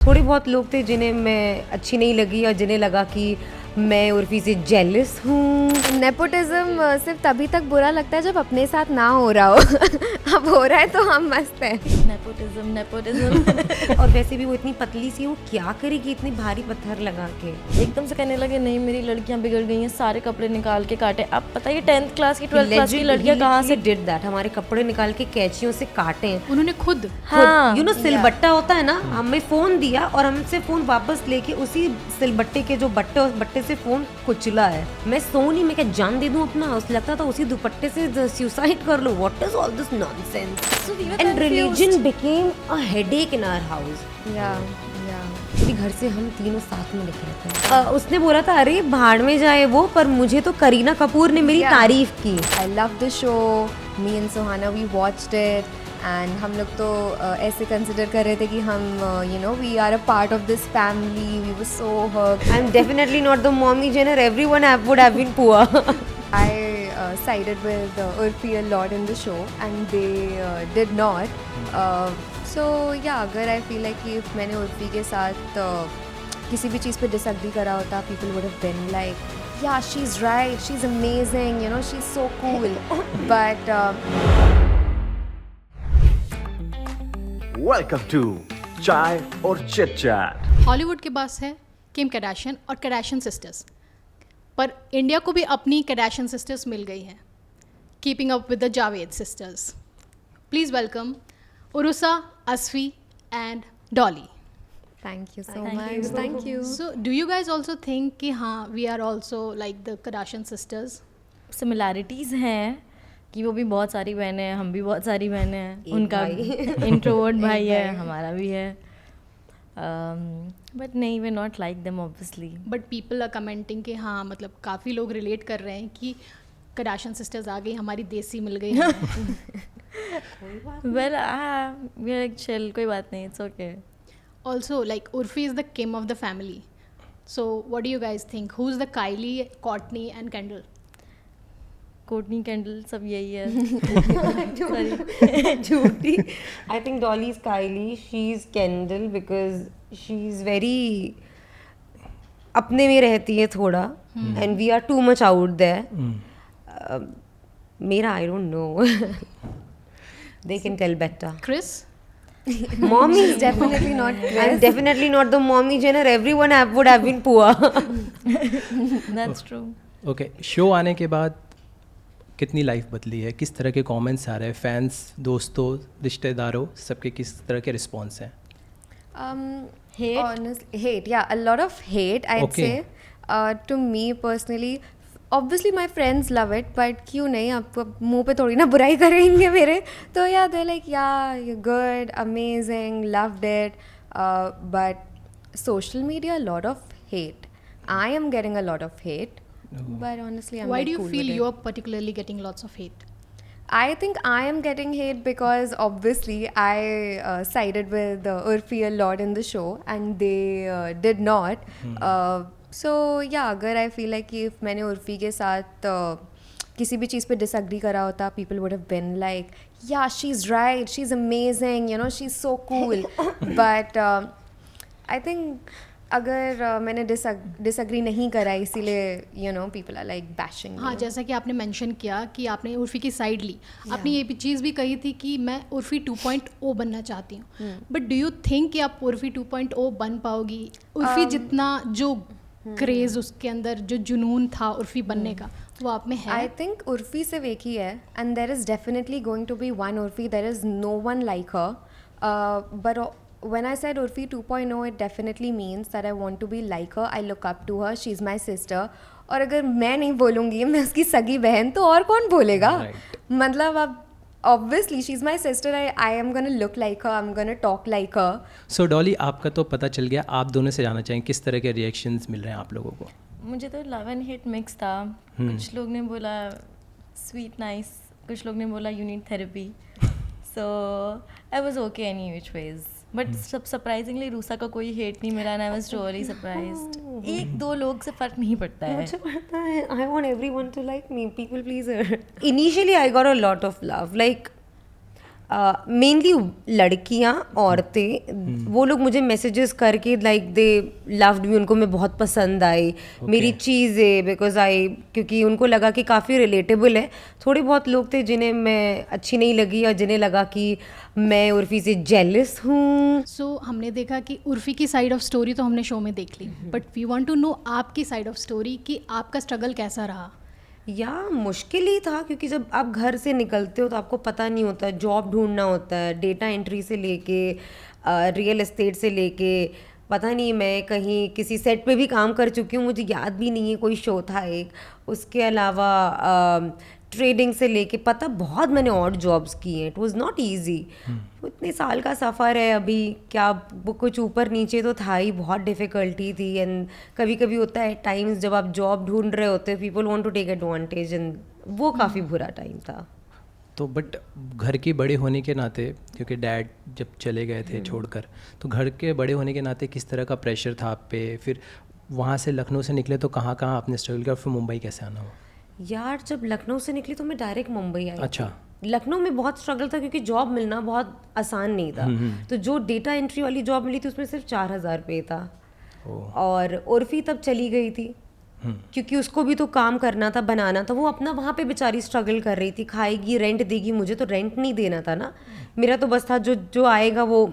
थोड़े बहुत लोग थे जिन्हें मैं अच्छी नहीं लगी और जिन्हें लगा कि मैं उर्फी से जेलस हूँ। नेपोटिज्म सिर्फ तभी तक बुरा लगता है जब अपने साथ ना हो रहा हो। अब हो रहा है तो हम मस्त हैं। नेपोटिज्म और वैसे भी वो इतनी पतली सी, वो क्या करेगी इतनी भारी पत्थर लगा के। एकदम से कहने लगे नहीं मेरी लड़कियां बिगड़ गई हैं, सारे कपड़े निकाल के काटे। अब पता है 10th क्लास की 12th क्लास की लड़कियां कहाँ से डिड दैट, हमारे कपड़े निकाल के कैंचियों से काटे उन्होंने खुद हाँ यू नो सिलबट्टा होता है ना, हमें फोन दिया और हमसे फोन वापस लेके उसी सिलबट्टे के जो बट्टे, उस बट्टे से फोन कुचला है। मैं सो नहीं, मैं क्या जान दे दूं अपना, उस लगता था उसी दुपट्टे से सुसाइड कर लो। What is all this nonsense and religion became a headache in our house. पूरी घर से हम तीनों साथ में लिख रहे थे। उसने बोला था अरे भाड़ में जाए वो, पर मुझे तो करीना कपूर ने मेरी तारीफ की। I love the show, me and Suhana we watched it and हम लोग तो ऐसे कंसिडर कर रहे थे कि हम we are a part of this family. We were so hurt. I am definitely not the mommy genre, everyone would have been poor. I sided with Urfi a lot in the show and they did not. So yeah, अगर I feel like कि if मैंने उर्फी के साथ किसी भी चीज़ पे disagree करा होता, people would have been like, yeah, she's right, she's amazing, she's so cool. But Welcome to Chai or Chit Chat. Hollywood के पास है किम कैडाशियन और कैडाशियन सिस्टर्स, पर इंडिया को भी अपनी कैडाशियन सिस्टर्स मिल गई हैं, keeping up with the Javed sisters. Please welcome Urusa, Asfi and Dolly. thank you so much. Thank you. So do you guys also think कि हाँ we are also like the Kardashian sisters? Similarities हैं कि वो भी बहुत सारी बहनें हैं, हम भी बहुत सारी बहनें हैं। एक उनका भाई। इंट्रोवर्ट भाई है, हमारा भी है। बट नहीं, we not like them obviously. But people are commenting कि हाँ मतलब काफ़ी लोग रिलेट कर रहे हैं कि कैडाशियन सिस्टर्स आ गई, हमारी देसी मिल गई हैं। वेल वी आर चिल, कोई बात नहीं, it's okay. Also, like Urfi is the Kim of the family. So, what do you guys think? Who's the Kylie, Courtney, and Kendall? Courtney Kendall सब यही है। झूठी। I think Dolly is Kylie, she is Kendall because she is very अपने में रहती है थोड़ा, and we are too much out there. मेरा I don't know, they can tell better. Chris? Mommy is Definitely not I'm definitely not the mommy Jenner, everyone would have been poor. That's true. Okay, show आने के बाद कितनी life बदली है? किस तरह के कमेंट्स आ रहे हैं? फैंस, दोस्तों, रिश्तेदारों, सबके किस तरह के रिस्पॉन्स हैं? Hate? Honestly, hate, yeah, a lot of hate, I'd Okay. say. To me personally, obviously my friends love it, but क्यों नहीं, आपको मुंह पे थोड़ी ना बुराई करेंगे मेरे। तो yeah, they're like, yeah, you're good, amazing, loved it. But social media, a lot of hate. I am getting a lot of hate, but honestly, I'm Why like do you cool feel with it. you're particularly getting lots of hate? I think I am getting hate because obviously I sided with Urfi a lot in the show and they did not. So yeah, अगर I feel like कि if मैंने उर्फी के साथ किसी भी चीज़ पे disagree करा होता, people would have been like, yeah, she's right, she's amazing, she's so cool. But I think अगर मैंने disagree नहीं करा, इसीलिए people are like bashing me. हाँ, जैसा कि आपने मेंशन किया कि आपने उर्फी की साइड ली, आपने ये भी चीज़ भी कही थी कि मैं उर्फी 2.0 बनना चाहती हूँ। बट डू यू थिंक कि आप उर्फी 2.0 बन पाओगी? उर्फी जितना जो क्रेज़ उसके अंदर, जो जुनून था उर्फी बनने का, वो आप में है? I think उर्फी सिर्फ एक ही है, and there is definitely going to be one Urfi. There is no one like her. But when I said Urfi 2.0, it definitely means that I want to be like her. I look up to her. She's my sister. और अगर मैं नहीं बोलूँगी, मैं उसकी सगी बहन, तो और कौन बोलेगा? मतलब अब obviously she's my sister. I am gonna look like her. I'm gonna talk like her. सो डॉली, आपका तो पता चल गया, आप दोनों से जानना चाहेंगे किस तरह के रिएक्शंस मिल रहे हैं आप लोगों को? मुझे तो लव एंड हेट मिक्स था। कुछ लोग ने बोला स्वीट नाइस, कुछ लोग ने बोला you need therapy. So I was okay any which ways. But surprisingly रूसा का कोई हेट नहीं मिला, and I was really surprised. एक दो लोग से फर्क नहीं पड़ता है। मुझे पता है, I want everyone to like me, people pleaser. Initially I got a lot of love, like mainly लड़कियां, औरतें, वो लोग मुझे मैसेजेस करके लाइक दे लव्ड मी, उनको मैं बहुत पसंद आई मेरी चीज़ें, बिकॉज क्योंकि उनको लगा कि काफ़ी रिलेटेबल है। थोड़े बहुत लोग थे जिन्हें मैं अच्छी नहीं लगी और जिन्हें लगा कि मैं उर्फी से जेलस हूँ। सो हमने देखा कि उर्फी की साइड ऑफ स्टोरी तो हमने शो में देख ली, but we want to know आपकी साइड ऑफ स्टोरी कि आपका स्ट्रगल कैसा रहा। या मुश्किल ही था, क्योंकि जब आप घर से निकलते हो तो आपको पता नहीं होता, जॉब ढूंढना होता है, डेटा एंट्री से लेके रियल एस्टेट से लेके, पता नहीं, मैं कहीं किसी सेट पे भी काम कर चुकी हूँ, मुझे याद भी नहीं है, कोई शो था एक, उसके अलावा ट्रेडिंग से लेके, पता बहुत मैंने और जॉब्स की हैं। It was not easy. इतने साल का सफ़र है अभी, क्या वो कुछ ऊपर नीचे तो था ही, बहुत डिफ़िकल्टी थी। एंड कभी कभी होता है टाइम्स जब आप जॉब ढूंढ रहे होते, people want to take advantage, and वो काफ़ी बुरा टाइम था। तो बट घर के बड़े होने के नाते, क्योंकि डैड जब चले गए थे छोड़कर, तो घर के बड़े होने के नाते किस तरह का प्रेशर था आप पे? फिर वहाँ से लखनऊ से निकले तो कहाँ कहाँ आपने स्ट्रगल किया, फिर मुंबई कैसे आना हुआ? यार जब लखनऊ से निकली तो मैं डायरेक्ट मुंबई आई। अच्छा। लखनऊ में बहुत स्ट्रगल था, क्योंकि जॉब मिलना बहुत आसान नहीं था। तो जो डेटा एंट्री वाली जॉब मिली थी उसमें सिर्फ 4,000 रुपये था। और उर्फी तब चली गई थी, क्योंकि उसको भी तो काम करना था, बनाना था। वो अपना वहाँ पे बेचारी स्ट्रगल कर रही थी, खाएगी, रेंट देगी, मुझे तो रेंट नहीं देना था ना, मेरा तो बस था जो आएगा वो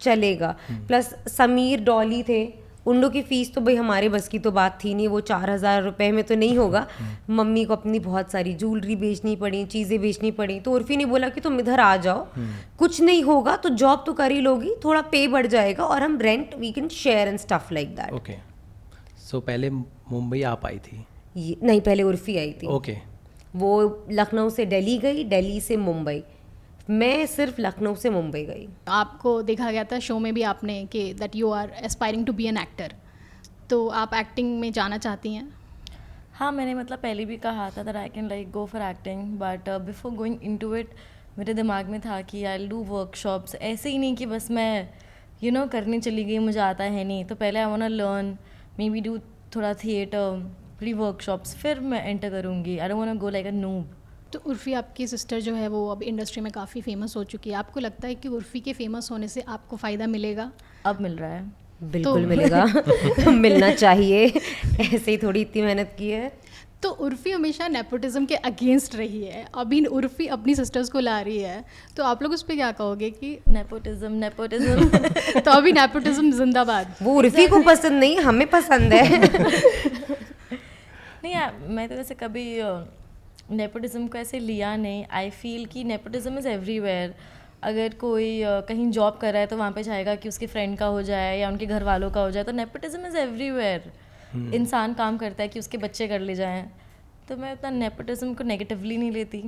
चलेगा। प्लस समीर, डॉली थे, उन लोग की फ़ीस तो भाई हमारे बस की तो बात थी नहीं, वो 4,000 रुपये में तो नहीं होगा। मम्मी को अपनी बहुत सारी ज्वेलरी बेचनी पड़ी, चीज़ें बेचनी पड़ी। तो उर्फी ने बोला कि तुम इधर आ जाओ, कुछ नहीं होगा तो जॉब तो कर ही लोगी, थोड़ा पे बढ़ जाएगा और हम rent we can share and stuff like that. Okay. So पहले मुंबई आप आई थी? नहीं, पहले उर्फी आई थी। ओके। वो लखनऊ से दिल्ली गई, दिल्ली से मुंबई, मैं सिर्फ लखनऊ से मुंबई गई। आपको देखा गया था शो में भी आपने कि that you are aspiring to be an actor, तो आप एक्टिंग में जाना चाहती हैं? हाँ, मैंने मतलब पहले भी कहा था that I can like go for acting, but before going into it मेरे दिमाग में था कि आई विल डू वर्कशॉप्स। ऐसे ही नहीं कि बस मैं करने चली गई, मुझे आता है नहीं, तो पहले I want to learn, maybe do थोड़ा थिएटर, प्री वर्कशॉप्स, फिर मैं एंटर करूँगी। I don't want to go like a noob. तो उर्फी आपकी सिस्टर जो है वो अब इंडस्ट्री में काफ़ी फेमस हो चुकी है, आपको लगता है कि उर्फी के फेमस होने से आपको फ़ायदा मिलेगा? अब मिल रहा है। बिल्कुल मिलेगा। मिलना चाहिए, ऐसे ही थोड़ी इतनी मेहनत की है। तो उर्फी हमेशा नेपोटिज्म के अगेंस्ट रही है, अभी उर्फी अपनी सिस्टर्स को ला रही है, तो आप लोग उस पर क्या कहोगे कि नेपोटिज्म तो अभी नेपोटिज्म जिंदाबाद? वो उर्फी को पसंद नहीं, हमें पसंद है। नहीं यार, मैं तो वैसे कभी नेपोटिज्म को ऐसे लिया नहीं। आई फील कि नेपोटिज्म इज़ एवरीवेयर। अगर कोई कहीं जॉब कर रहा है तो वहाँ पे चाहेगा कि उसके फ्रेंड का हो जाए या उनके घर वालों का हो जाए, तो नेपोटिज्म इज़ एवरीवेयर। इंसान काम करता है कि उसके बच्चे कर ले जाएं, तो मैं उतना नेपोटिज्म को नेगेटिवली नहीं लेती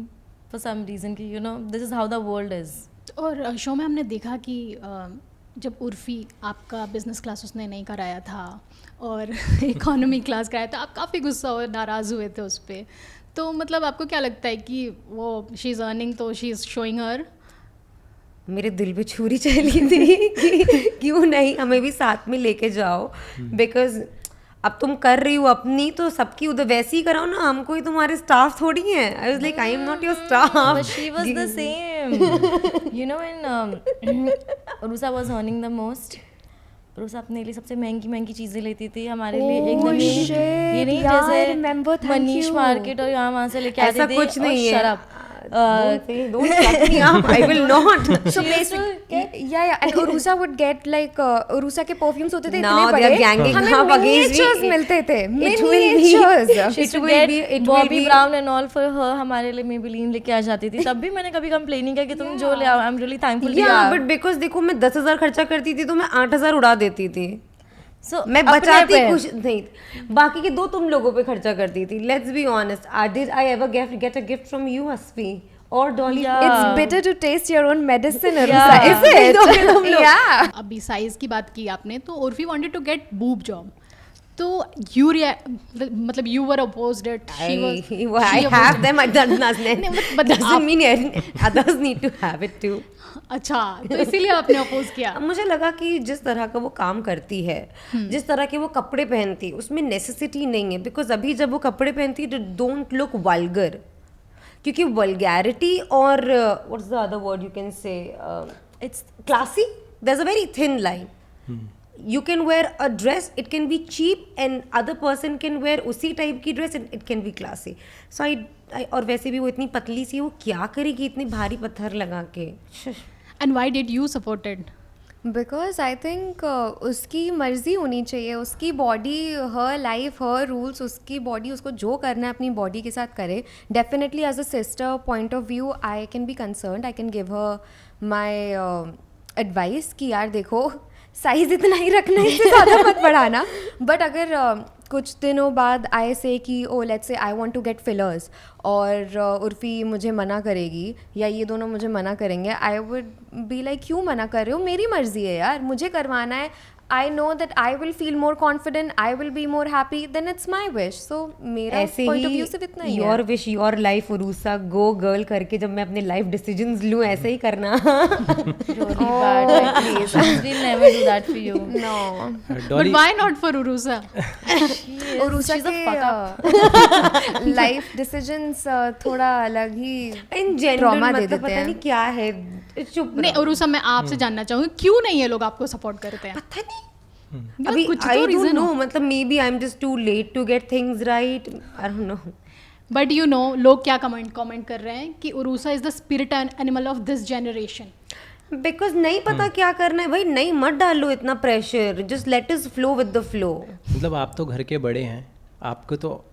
फॉर सम रीज़न कि this is how the world is. और शो में हमने देखा कि जब उर्फी आपका बिजनेस क्लास उसने नहीं कराया था और इकोनॉमी क्लास कराया था, आप काफ़ी गुस्सा और नाराज़ हुए थे उस पर। तो मतलब आपको क्या लगता है कि वो शी इज़ अर्निंग तो शी इज़ शोइंग हर? मेरे दिल पे छुरी चली थी कि क्यों नहीं, हमें भी साथ में लेके जाओ, बिकॉज अब तुम कर रही हो अपनी, तो सबकी उधर वैसे ही कराओ ना, हम कोई तुम्हारे स्टाफ थोड़ी हैं। आई was like I am not your staff, but she was the same. When Rusa was earning the most, रोज़ा अपने लिए सबसे महंगी चीज़ें लेती थी, हमारे लिए एकदम ये नहीं जैसे मनीष मार्केट और यहाँ वहाँ से लेके आती थी। ऐसा कुछ नहीं है। शराब don't shut me up, I will not. So basically, yeah, and Urusa would get like Urusa के perfumes होते थे Now इतने they are बड़े, ganging हमें up against me. miniatures मिलते थे, It will be- miniatures. She used to will get be- it will Bobbi be- Brown and all for her, हमारे लिए Maybelline लेके आ जाती थी। तब भी मैंने कभी कंप्लेन नहीं किया कि तुम जो ले आओ, I'm really thankful. Yeah, but because देखो मैं 10,000 खर्चा करती थी तो मैं 8,000 उड़ा देती थी। So, मैं अपने बचाती पे। कुछ नहीं, बाकी के 2 तुम लोगों पे खर्चा करती थी। Let's be honest, did I ever get a gift from you, Asfi or Dolly? It's bitter to taste your own medicine, Urusa, Yeah. is it? Yeah. अभी साइज़ की बात की आपने, तो Urfi wanted to get boob job, तो you मतलब you were opposed it? I have them, but that doesn't mean others need to have it too. अच्छा, तो इसीलिए आपने अपोज किया? मुझे लगा कि जिस तरह का वो काम करती है, जिस तरह के वो कपड़े पहनती है, उसमें नेसेसिटी नहीं है। बिकॉज अभी जब वो कपड़े पहनती है, डोंट लुक वल्गर, क्योंकि वल्गैरिटी और what's the other word you can say It's classy, there's a very thin line. You can wear a dress, it can be cheap, and other person can wear उसी type की dress and it can be classy. So I और वैसे भी वो इतनी पतली सी है, वो क्या करेगी इतनी भारी पत्थर लगा के. And why did you support it? Because I think उसकी मर्जी होनी चाहिए, उसकी body, her life, her rules, उसकी बॉडी, उसको जो करना है अपनी बॉडी के साथ करे. Definitely as a sister point of view I can be concern, I can give her my advice कि यार देखो साइज इतना ही रखना है, इससे ज़्यादा मत बढ़ाना. बट अगर कुछ दिनों बाद आई से कि oh let's say I want to get fillers और उर्फी मुझे मना करेगी या ये दोनों मुझे मना करेंगे, आई वुड बी लाइक क्यों मना कर रहे हो, मेरी मर्जी है यार, मुझे करवाना है. I know that I will feel more confident, I will be more happy, then it's my wish. So मेरा ऐसे पॉइंट ऑफ व्यू सिर्फ इतना ही योर है. Wish your life Urusa go girl करके जब मैं अपने लाइफ डिसीजंस लूँ ऐसे ही करना. really bad. Like, please, we'll never do that for you. No. But why not for Urusa? और उषा she's a के लाइफ डिसीजंस थोड़ा अलग ही इन जनरल ट्रॉमा दे मतलब देते पता हैं. नहीं क्या है. चुप नहीं उरुसा, मैं आपसे जानना चाहूंगी क्यों नहीं ये लोग आपको सपोर्ट करते हैं? पता नहीं. यार, अभी कुछ आई तो डोंट रीजन नो, मतलब maybe I am just too late to get things right, I don't know. But you know लोग क्या कमेंट कर रहे हैं कि Urusa is the spirit animal of this generation. Because नहीं पता क्या करना है भाई, नहीं मत डालो इतना pressure, just let is flow with the flow. मतलब आप तो घर के बड़े हैं, आपको तो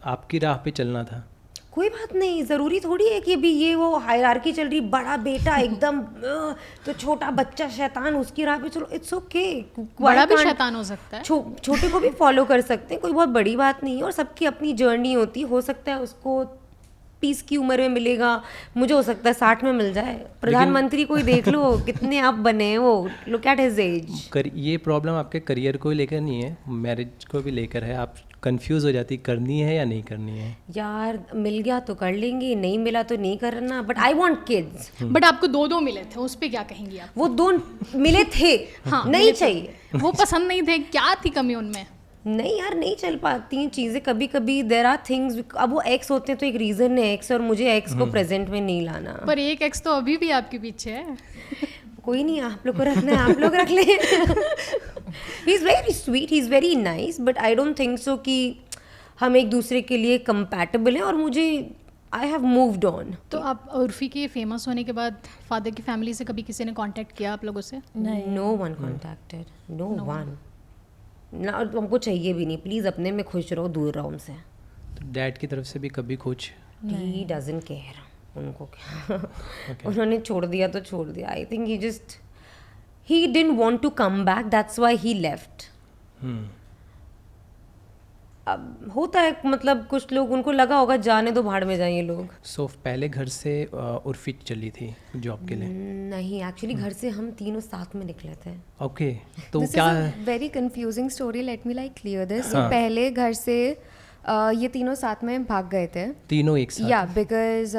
आपकी राह पे चलना था. कोई बात नहीं, ज़रूरी थोड़ी है कि अभी ये वो हायरार्की चल रही, बड़ा बेटा एकदम तो छोटा बच्चा शैतान उसकी राह पे चलो, इट्स ओके. बड़ा भी शैतान हो सकता है. छोटे को भी फॉलो कर सकते हैं, कोई बहुत बड़ी बात नहीं है. और सबकी अपनी जर्नी होती है, हो सकता है उसको 30 की उम्र में मिलेगा, मुझे हो सकता है 60 में मिल जाए. प्रधानमंत्री कोई देख लो कितने आप बने हैं वो, लुक एट हिज एज. ये प्रॉब्लम आपके करियर को लेकर नहीं है, मैरिज को भी लेकर है. आप कंफ्यूज हो जाती, करनी है या नहीं करनी है. यार मिल गया तो कर लेंगे, नहीं मिला तो नहीं करना. But I want kids. But आपको दो मिले थे, उस पर क्या कहेंगी आप? वो दो मिले थे. हाँ, नहीं मिले थे. चाहिए. वो पसंद नहीं थे, क्या थी कमी उनमें? नहीं यार, नहीं चल पाती हैं चीज़ें कभी कभी. There are things. अब वो एक्स होते हैं तो एक रीज़न है एक्स, और मुझे एक्स को प्रेजेंट में नहीं लाना. पर एक एक्स तो अभी भी आपके पीछे है. कोई नहीं, आप लोग को रखना है आप लोग रख लें. He is very sweet, he is very nice, but I don't think so कि हम एक दूसरे के लिए कंपैटिबल हैं. और मुझे आई हैव मूव्ड ऑन. तो आप उर्फी के फेमस होने के बाद फादर की फैमिली से कभी किसी ने कांटेक्ट किया आप लोगों से? No one contacted, no one. ना हमको चाहिए भी नहीं, प्लीज़ अपने में खुश रहो, दूर रहो हमसे. तो डैड की तरफ से भी कभी कुछ? He doesn't care. उनको क्या उन्होंने छोड़ दिया तो छोड़ दिया. I think he just he didn't want to come back, that's why he left. अब होता है, मतलब कुछ लोग उनको लगा होगा जाने दो, भाड़ में जाएं ये लोग. सो पहले घर से उर्फी चली थी जॉब के लिए? नहीं, एक्चुअली घर से हम तीनों साथ में निकले थे. ओके. तो दिस क्या is a very confusing story, let me like clear this. हाँ. पहले घर से ये तीनों साथ में भाग गए थे. तीनों एक साथ? या because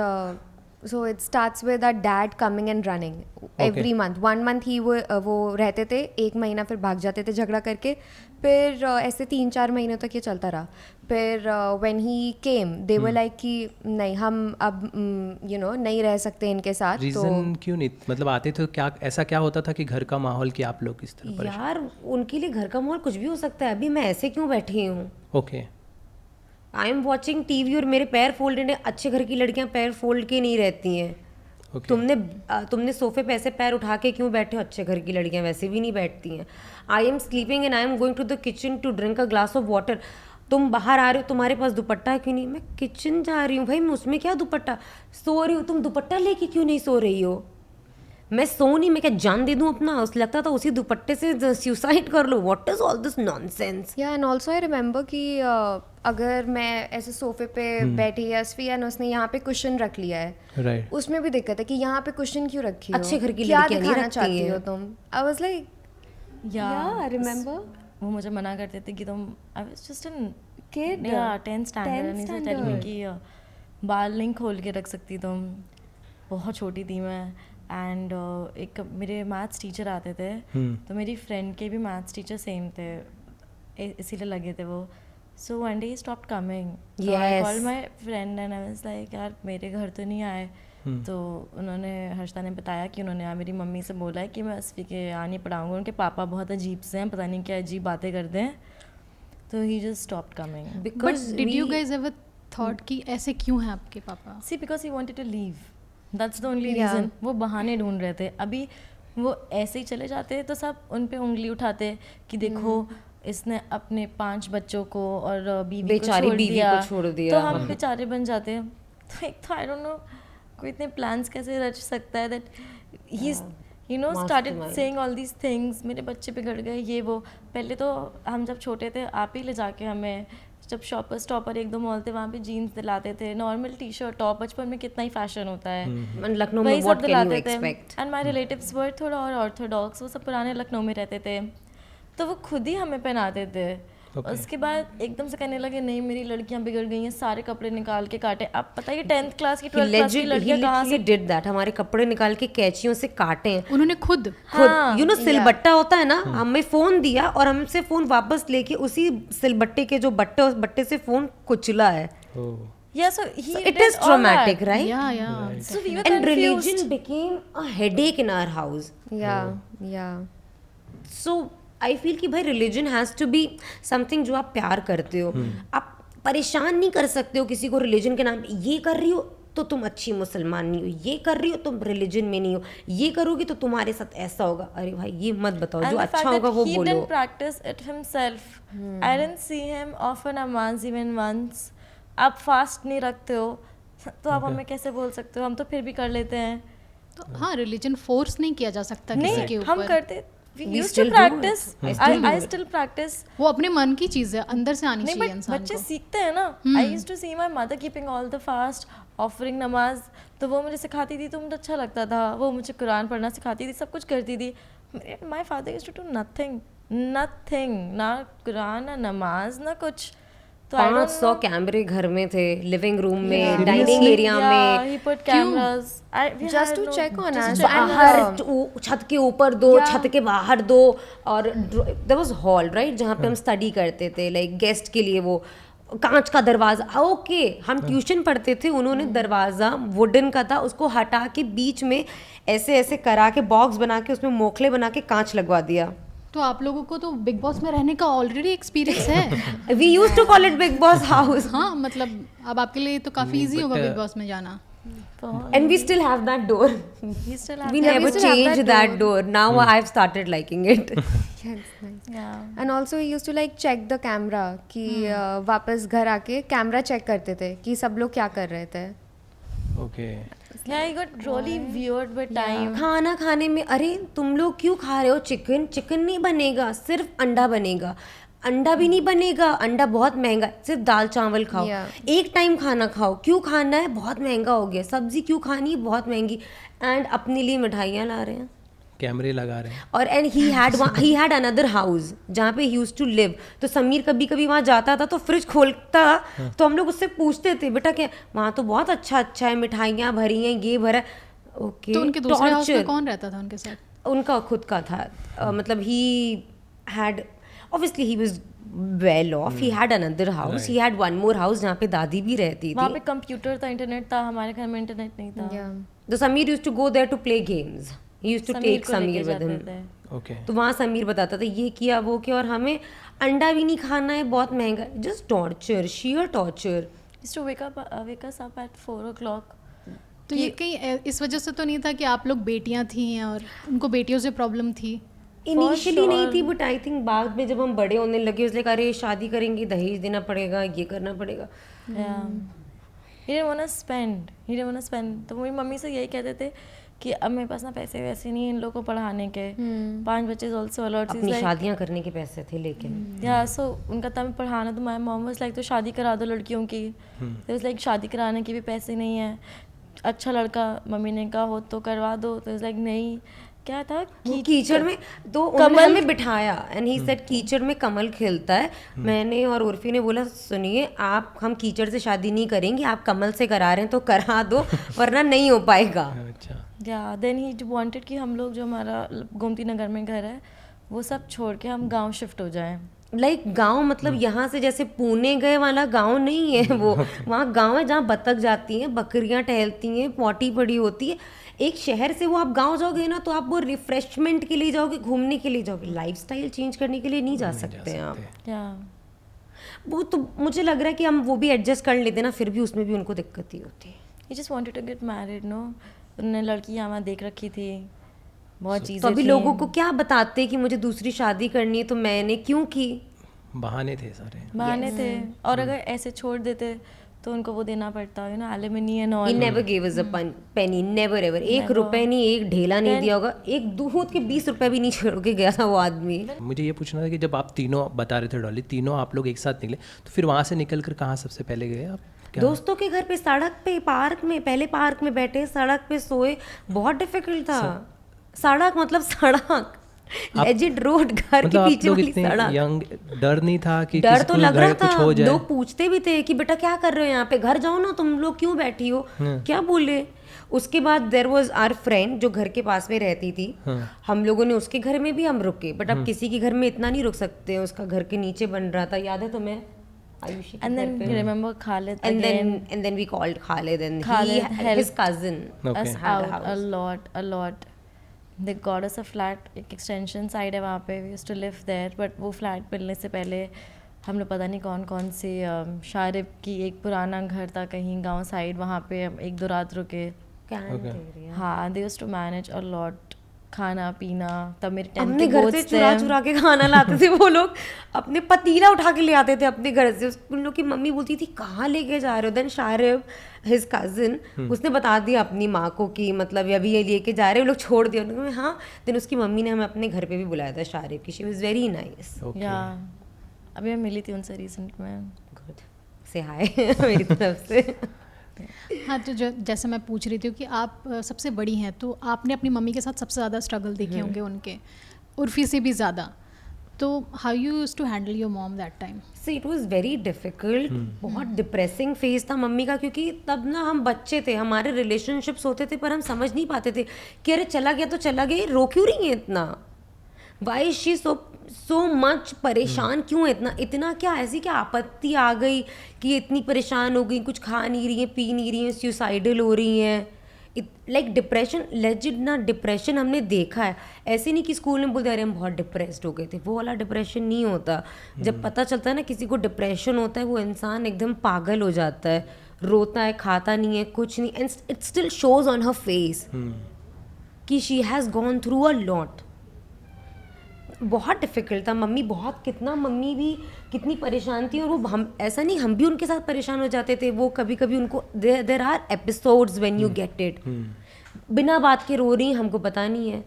so it starts with a dad coming and running every month. 1 month ही वो रहते थे, 1 महीना फिर भाग जाते थे झगड़ा करके. फिर ऐसे 3-4 महीनों तक ये चलता रहा. फिर when he came they were like कि नहीं, हम अब यू नो नहीं रह सकते इनके साथ. रीजन क्यों नहीं? मतलब आते थे क्या, ऐसा क्या होता था कि घर का माहौल कि आप लोग किस तरह परेशान? यार उनके लिए घर का माहौल कुछ भी हो सकता है. अभी मैं ऐसे क्यों बैठी हूँ? Okay. I am watching TV और मेरे पैर फोल्डेड है. अच्छे घर की लड़कियां पैर फोल्ड के नहीं रहती हैं. ओके. तुमने सोफे पे ऐसे पैर उठा के क्यों बैठे हो? अच्छे घर की लड़कियां वैसे भी नहीं बैठती हैं. I am sleeping and I am going to the kitchen to drink a glass of water. तुम बाहर आ रहे हो, तुम्हारे पास दुपट्टा है क्यों नहीं? मैं किचन जा रही हूँ भाई, मैं उसमें क्या दुपट्टा. सो रही हूँ, तुम दुपट्टा लेके क्यों नहीं सो रही हो? मैं सो नहीं, मैं क्या जान दे दूँ अपना? उस लगता था उसी दुपट्टे से सुसाइड कर लो. What is all this nonsense? Yeah and also I remember कि अगर मैं ऐसे सोफे पे बैठी या स्फिया ने उसने यहाँ पे कुशन रख लिया है, राइट. उसमें भी दिक्कत है कि यहाँ पे कुशन क्यों रखी हो? अच्छे घर की क्या लड़कियां नहीं दिखाना रखती चाहती हैं. हो तुम? I was like Yeah, remember वो मुझे मना करते थे कि तुम, I was just in kid. 10th standard and he tell me कि बाल नहीं खोल के रख सकती तुम. बहुत छोटी थी मैं. एंड एक मेरे मैथ्स टीचर आते थे, तो मेरी फ्रेंड के भी मैथ्स टीचर सेम थे, इसीलिए लगे थे वो. So one day he stopped coming. So I Yes. called my friend and I was like, यार मेरे घर तो नहीं आए. तो उन्होंने हर्षिता ने बताया कि उन्होंने मेरी मम्मी से बोला है कि मैं असफी के आ नहीं पढ़ाऊँगा, उनके पापा बहुत अजीब से हैं, पता नहीं क्या अजीब बातें करते हैं. तो he just stopped coming. But Because did you we- guys ever thought कि ऐसे क्यों हैं आपके पापा? See, because he wanted to leave. That's the only Yeah. reason. वो बहाने ढूंढ रहे थे. अभी वो ऐसे ही चले जाते तो सब उन पे उंगली उठाते कि देखो इसने अपने 5 बच्चों को और बीवी बेचारी को छोड़ बीवी दिया. को छोड़ दिया. तो हम बेचारे बन जाते हैं. तो एक तो आई डोंट नो कोई इतने प्लान्स कैसे रच सकता है that he started Mastermind. Saying all these things. मेरे बच्चे बिगड़ गए ये वो. पहले तो हम जब छोटे थे आप ही ले जाके हमें जब शॉपर स्टॉपर 1-2 मॉल थे वहाँ पे जीन्स दिलाते थे, नॉर्मल टी शर्ट टॉप. बचपन में कितना ही फैशन होता है. Man, लखनऊ में वही what सब can you दिलाते थे. expect? एंड माई रिलेटिव्स वर थोड़ा और ऑर्थोडॉक्स, वो सब पुराने लखनऊ में रहते थे तो वो खुद ही हमें पहनाते थे. Okay. उसके बाद एकदम से कहने लगे नहीं मेरी लड़कियां बिगड़ गई हैं, सारे कपड़े निकाल के काटे. अब पता है 10th क्लास की 12th क्लास की लड़कियां कहाँ से डिड दैट. हमारे कपड़े निकाल के कैंचियों से काटे हैं उन्होंने खुद? खुद. यू नो सिलबट्टा होता है ना, हमें फोन दिया और हमसे फोन वापस लेके उसी सिलबट्टे के जो बट्टे उस बट्टे से फोन कुचला है. Oh. Yeah, so he So it did is all traumatic, that. right? या So we were And confused. religion became a headache in our house. Yeah. So I feel कि भाई religion has to be something जो आप प्यार करते हो. आप परेशान नहीं कर सकते हो किसी को religion के नाम पे. ये कर रही हो तो तुम अच्छी मुसलमान नहीं हो, ये कर रही हो तुम रिलीजन में नहीं हो, ये करोगी तो तुम्हारे साथ ऐसा होगा. अरे भाई ये मत बताओ, And जो the अच्छा fact होगा that वो he बोलो. didn't practice it himself. I didn't see him offer namaz even once. आप फास्ट नहीं रखते हो तो आप हमें कैसे बोल सकते हो? हम तो फिर भी कर लेते हैं. तो हाँ, रिलीजन फोर्स नहीं किया जा सकता किसी के नहीं हम ऊपर. करते. We We used to still do it. practice. I still do I it. still practice. वो अपने मन की चीज है, अंदर से आनी नहीं चाहिए बट इंसान बच्चे को. सीखते हैं ना. I use to see my mother keeping all the fast, offering नमाज. तो वो मुझे सिखाती थी तो मुझे अच्छा लगता था. वो मुझे कुरान पढ़ना सिखाती थी, सब कुछ करती थी. My father use to do nothing. ना कुरान ना नमाज ना कुछ. तो I don't 500 कैमरे घर में थे, लिविंग रूम में, Yeah. डाइनिंग एरिया Yeah, में. he put cameras. Just to check on us. बाहर छत के ऊपर दो, छत के बाहर दो. और देयर वाज हॉल राइट जहाँ पे हम स्टडी करते थे, लाइक गेस्ट के लिए वो कांच का दरवाजा. ओके हम ट्यूशन पढ़ते थे, उन्होंने दरवाजा वुडन का था, उसको हटा के बीच में ऐसे ऐसे करा के बॉक्स बना के उसमें मोखले बना के कांच लगवा दिया. तो आप लोगों को तो बिग बॉस में रहने का ऑलरेडी एक्सपीरियंस है. We used to call it Bigg Boss house. हाँ, मतलब अब आपके लिए तो काफी इजी होगा बिग बॉस में जाना. And we still have that door. We still have We that. never still have changed that that door. Now I've started liking it. Yes, nice. Yeah. And also he used to like check the camera कि वापस घर आके camera check करते थे कि सब लोग क्या कर रहे थे. Okay. Yeah, he got really weird with time. खाना खाने में अरे तुम लोग क्यों खा रहे हो चिकन? चिकन नहीं बनेगा, सिर्फ अंडा बनेगा. अंडा भी नहीं बनेगा, अंडा बहुत महंगा है, सिर्फ दाल चावल खाओ. Yeah. एक टाइम खाना खाओ. क्यों खाना है? बहुत महंगा हो गया. सब्जी क्यों खानी है? बहुत महंगी. एंड अपने लिए मिठाइयाँ ला रहे हैं. कैमरे लगा रहे हैं. और and he had another house जहाँ पे ही यूज्ड टू लिव. तो समीर कभी कभी वहाँ जाता था तो फ्रिज खोलता तो हम लोग उससे पूछते थे बेटा क्या वहाँ तो बहुत अच्छा अच्छा है, मिठाइयाँ भरी हैं, ये भरा. ओके तो उनके दूसरे हाउस में कौन रहता था उनके साथ? उनका खुद का था. मतलब he had obviously he was well off. He had another house. He had one more house जहाँ पे दादी भी रहती वहाँ थी. पे कंप्यूटर था, इंटरनेट था. हमारे घर में इंटरनेट नहीं था. Yeah. तो Sameer used to go there to play games. He used to take को लेके समीर with जाते him. थे. Okay. तो वहाँ समीर बताता था ये किया वो किया और हमें अंडा भी नहीं खाना है, बहुत महंगा. Just torture, sheer torture. Used to wake us up at 4 o'clock. तो ये कहीं इस वजह से तो नहीं था कि आप लोग बेटियां थी और उनको बेटियों से प्रॉब्लम थी? इनिशियली नहीं थी बट आई थिंक बाद में जब हम बड़े होने लगे उसने कहा अरे शादी करेंगे दहेज देना पड़ेगा, ये करना पड़ेगा. Yeah. He didn't want to spend. तो मेरी मम्मी से यही कहते थे कि अब मेरे पास ना पैसे वैसे नहीं है इन लोगों को पढ़ाने के. 5 बच्चे ऑल्सो अलॉट. अपनी शादियां करने के पैसे थे लेकिन. या सो उनका था मैं पढ़ाना. तो माई मॉम वाज लाइक तो शादी करा दो लड़कियों की. तो इज लाइक शादी कराने के भी पैसे नहीं है. अच्छा लड़का मम्मी ने कहा हो तो करवा दो. तो इज लाइक नहीं. क्या था कि कीचड़ में तो उन्होंने हमें बिठाया एंड ही सेड कीचड़ में कमल खिलता है. मैंने और उर्फी ने बोला सुनिए आप हम कीचड़ से शादी नहीं करेंगे, आप कमल से करा रहे हैं तो करा दो वरना नहीं हो पाएगा. अच्छा. या देन ही वांटेड कि हम लोग जो हमारा गोमती नगर में घर है वो सब छोड़ के हम गांव शिफ्ट हो जाएं. लाइक गांव मतलब यहाँ से जैसे पुणे गए वाला गांव नहीं है वो, वहाँ गांव है जहाँ बतख जाती हैं, बकरियाँ टहलती हैं, पॉटी पड़ी होती है। एक शहर से वो आप गांव जाओगे ना तो आप वो रिफ्रेशमेंट के लिए जाओगे, घूमने के लिए जाओगे, लाइफस्टाइल चेंज करने के लिए नहीं जा सकते हैं आप। Yeah. वो तो मुझे लग रहा है कि हम वो भी एडजस्ट कर लेते ना, फिर भी उसमें भी उनको दिक्कत ही होती है। He just wanted to get married, no? उन्होंने लड़की यहाँ देख रखी थी, बहुत तो चीज़ें अभी थी। लोगों को क्या बताते कि मुझे दूसरी शादी करनी है तो मैंने क्यों की? बहाने थे सारे। बहाने थे, और अगर ऐसे छोड़ देते तो उनको वो देना पड़ता है ना, alimony and He all. never gave us a penny, never ever। एक रुपए नहीं, एक ढेला नहीं दिया होगा, एक दूध के 20 रुपए भी नहीं छोड़ के गया था वो आदमी। मुझे ये पूछना था कि जब आप तीनों बता रहे थे डॉली, तीनों आप लोग एक साथ निकले, तो फिर वहाँ से निकल कर कहाँ सबसे पहले गए आप? क्या दोस्तों के घर पे, सड़क पे, पार्क में, पहले पार्क में बैठे, सड़क पे सोए, बहुत डिफिकल्ट था। सड़क मतलब सड़क, लेजिट रोड, घर मतलब के आप पीछे लोग वाली इतने सड़क। यंग, डर नहीं था कि डर किसी तो को लग रहा घर कुछ था, हो जाए? लोग पूछते भी थे कि बेटा क्या कर रहे हो यहाँ पे, घर जाओ ना, तुम लोग क्यों बैठी हो, क्या बोले। उसके बाद देर वॉज आर फ्रेंड जो घर के पास में रहती थी, हम लोगों ने उसके घर में भी हम रुके, बट अब किसी के घर में इतना नहीं रुक सकते, उसका घर के नीचे बन रहा था, याद है तुम्हें Aayushi? And then remember Khalid and again then we called Khalid and Khalid his helped cousin Okay. us had a out a house. lot. They got us a flat, एक एक्सटेंशन साइड है वहाँ पे, we used to live there, but वो flat मिलने से पहले हम लोग पता नहीं कौन कौन से शारिब की एक पुराना घर था कहीं गांव साइड, वहाँ पे हम 1-2 रात रुके। हाँ, they used to manage a lot, खाना पीना, तब मेरे 10 अपने के घर से goats चुरा थे। चुरा के खाना लाते थे वो लोग, अपने पतीला उठा के ले आते थे अपने घर से। उन लोग की मम्मी बोलती थी कहाँ लेके जा रहे हो, देन शारिब हिज कजिन उसने बता दिया अपनी माँ को कि मतलब अभी ये लेके जा रहे हो, लोग छोड़ दिया उन्होंने। हाँ, देन उसकी मम्मी ने हमें अपने घर पे भी बुलाया था शारिब की, शी वाज वेरी नाइस। या अभी मैं मिली थी उनसे रिसेंट में। गुड, से हाय मेरी तरफ से। हाँ, तो जैसे मैं पूछ रही थी कि आप सबसे बड़ी हैं, तो आपने अपनी मम्मी के साथ सबसे ज़्यादा स्ट्रगल देखे होंगे उनके, उर्फी से भी ज़्यादा, तो how you used to handle your mom that time? So it was very difficult, बहुत डिप्रेसिंग फेज था मम्मी का, क्योंकि तब ना हम बच्चे थे, हमारे रिलेशनशिप्स होते थे पर हम समझ नहीं पाते थे कि अरे चला गया तो चला गया, रो क्यों रही है इतना, वाई शी सो मच, परेशान क्यों है इतना, इतना क्या, ऐसी क्या आपत्ति आ गई कि इतनी परेशान हो गई, कुछ खा नहीं रही है, पी नहीं रही है, सुसाइडल हो रही हैं, लाइक डिप्रेशन, लेजिट ना डिप्रेशन हमने देखा है। ऐसे नहीं कि स्कूल में बोलते अरे हम बहुत डिप्रेस्ड हो गए थे, वो वाला डिप्रेशन नहीं होता। जब पता चलता है ना किसी को डिप्रेशन होता है, वो इंसान एकदम पागल हो जाता है, रोता है, खाता नहीं है, कुछ नहीं, and it still shows on her face कि she has gone through a lot. बहुत डिफिकल्ट था, मम्मी बहुत, कितना मम्मी भी कितनी परेशान थी, और वो हम, ऐसा नहीं हम भी उनके साथ परेशान हो जाते थे, वो कभी कभी उनको, there our episodes when you get it, बिना बात के रो रही हैं, हमको पता नहीं है,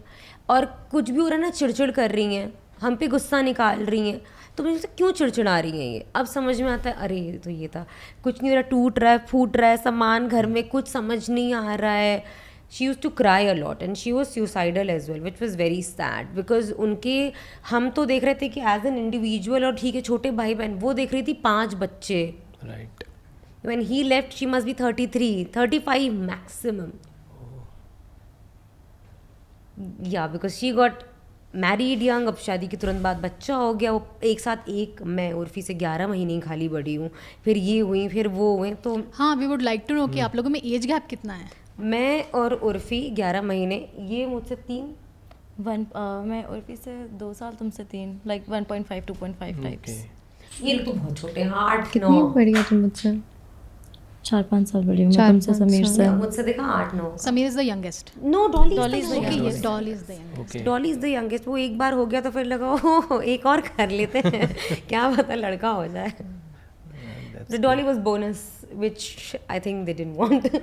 और कुछ भी हो रहा है ना, चिड़चिड़ कर रही हैं, हम पे गुस्सा निकाल रही हैं, तो मुझे क्यों चिड़चिड़ा रही हैं ये, अब समझ में आता है अरे ये तो ये था, कुछ नहीं हो रहा, टूट रहा है, फूट रहा है सामान घर में, कुछ समझ नहीं आ रहा है। She used to cry a lot and she was suicidal as well, which was very sad because उनके, हम तो देख रहे थे कि as an individual, और ठीक है छोटे भाई बहन, वो देख रही थी 5 बच्चे। Right. When he left she must be 33, 35 maximum. Yeah, because she got married young, अब शादी के तुरंत बाद बच्चा हो गया, वो एक साथ, एक मैं उर्फी से 11 महीने खाली बड़ी हूँ, फिर ये हुई, फिर वो हुए, तो हाँ, we would like to know कि आप लोगों में एज गैप कितना है? मैं और उर्फी 11 महीने, ये मुझसे 3, मैं उर्फी से 2 साल, तुमसे 3, लाइक 1.5 2.5 टाइप्स। ये तो बहुत छोटे हैं, 8 कितनी 9, बड़ी हो तुम मुझसे? 4-5 साल बड़ी हूँ मैं तुमसे, समीर से। मुझसे देखा 8 9। Sameer is the youngest. No, Dolly Dolly is the okay, youngest. ये Dolly is the youngest. Okay. Dolly is the youngest. वो एक बार हो गया तो फिर लगा ओह एक और कर लेते हैं क्या पता लड़का हो जाए। The Dolly was bonus, which I think they didn't want.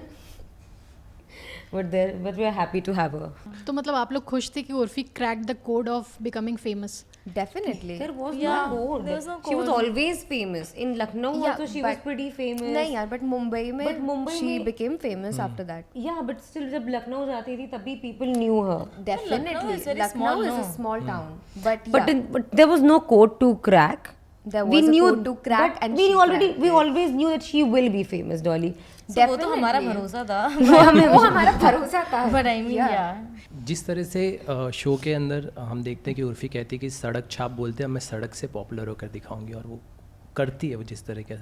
But we are happy to have her. तो मतलब आप लोग खुश थे कि Urfi crack the code of becoming famous? Definitely. There was Yeah, no code. there was no She was code. always famous. In Lucknow Yeah, also she was but- pretty famous. नहीं यार, but Mumbai में But Mumbai she में- became famous after that. Yeah, but still जब लखनऊ जाती थी तभी people knew her. Definitely. is very Lucknow small, is a no? small town. But But yeah, but there was no code to crack. there We was a knew code to crack but and we she already cracked we it. always knew that she will be famous, Dolly. वो तो हमारा भरोसा था। वो हमारा भरोसा था। But I mean, yeah. जिस तरह से शो के अंदर हम देखते हैं कि उर्फी कहती है कि सड़क छाप बोलते हैं, मैं सड़क से पॉपुलर होकर दिखाऊंगी, और वो करती है वो जिस तरह के।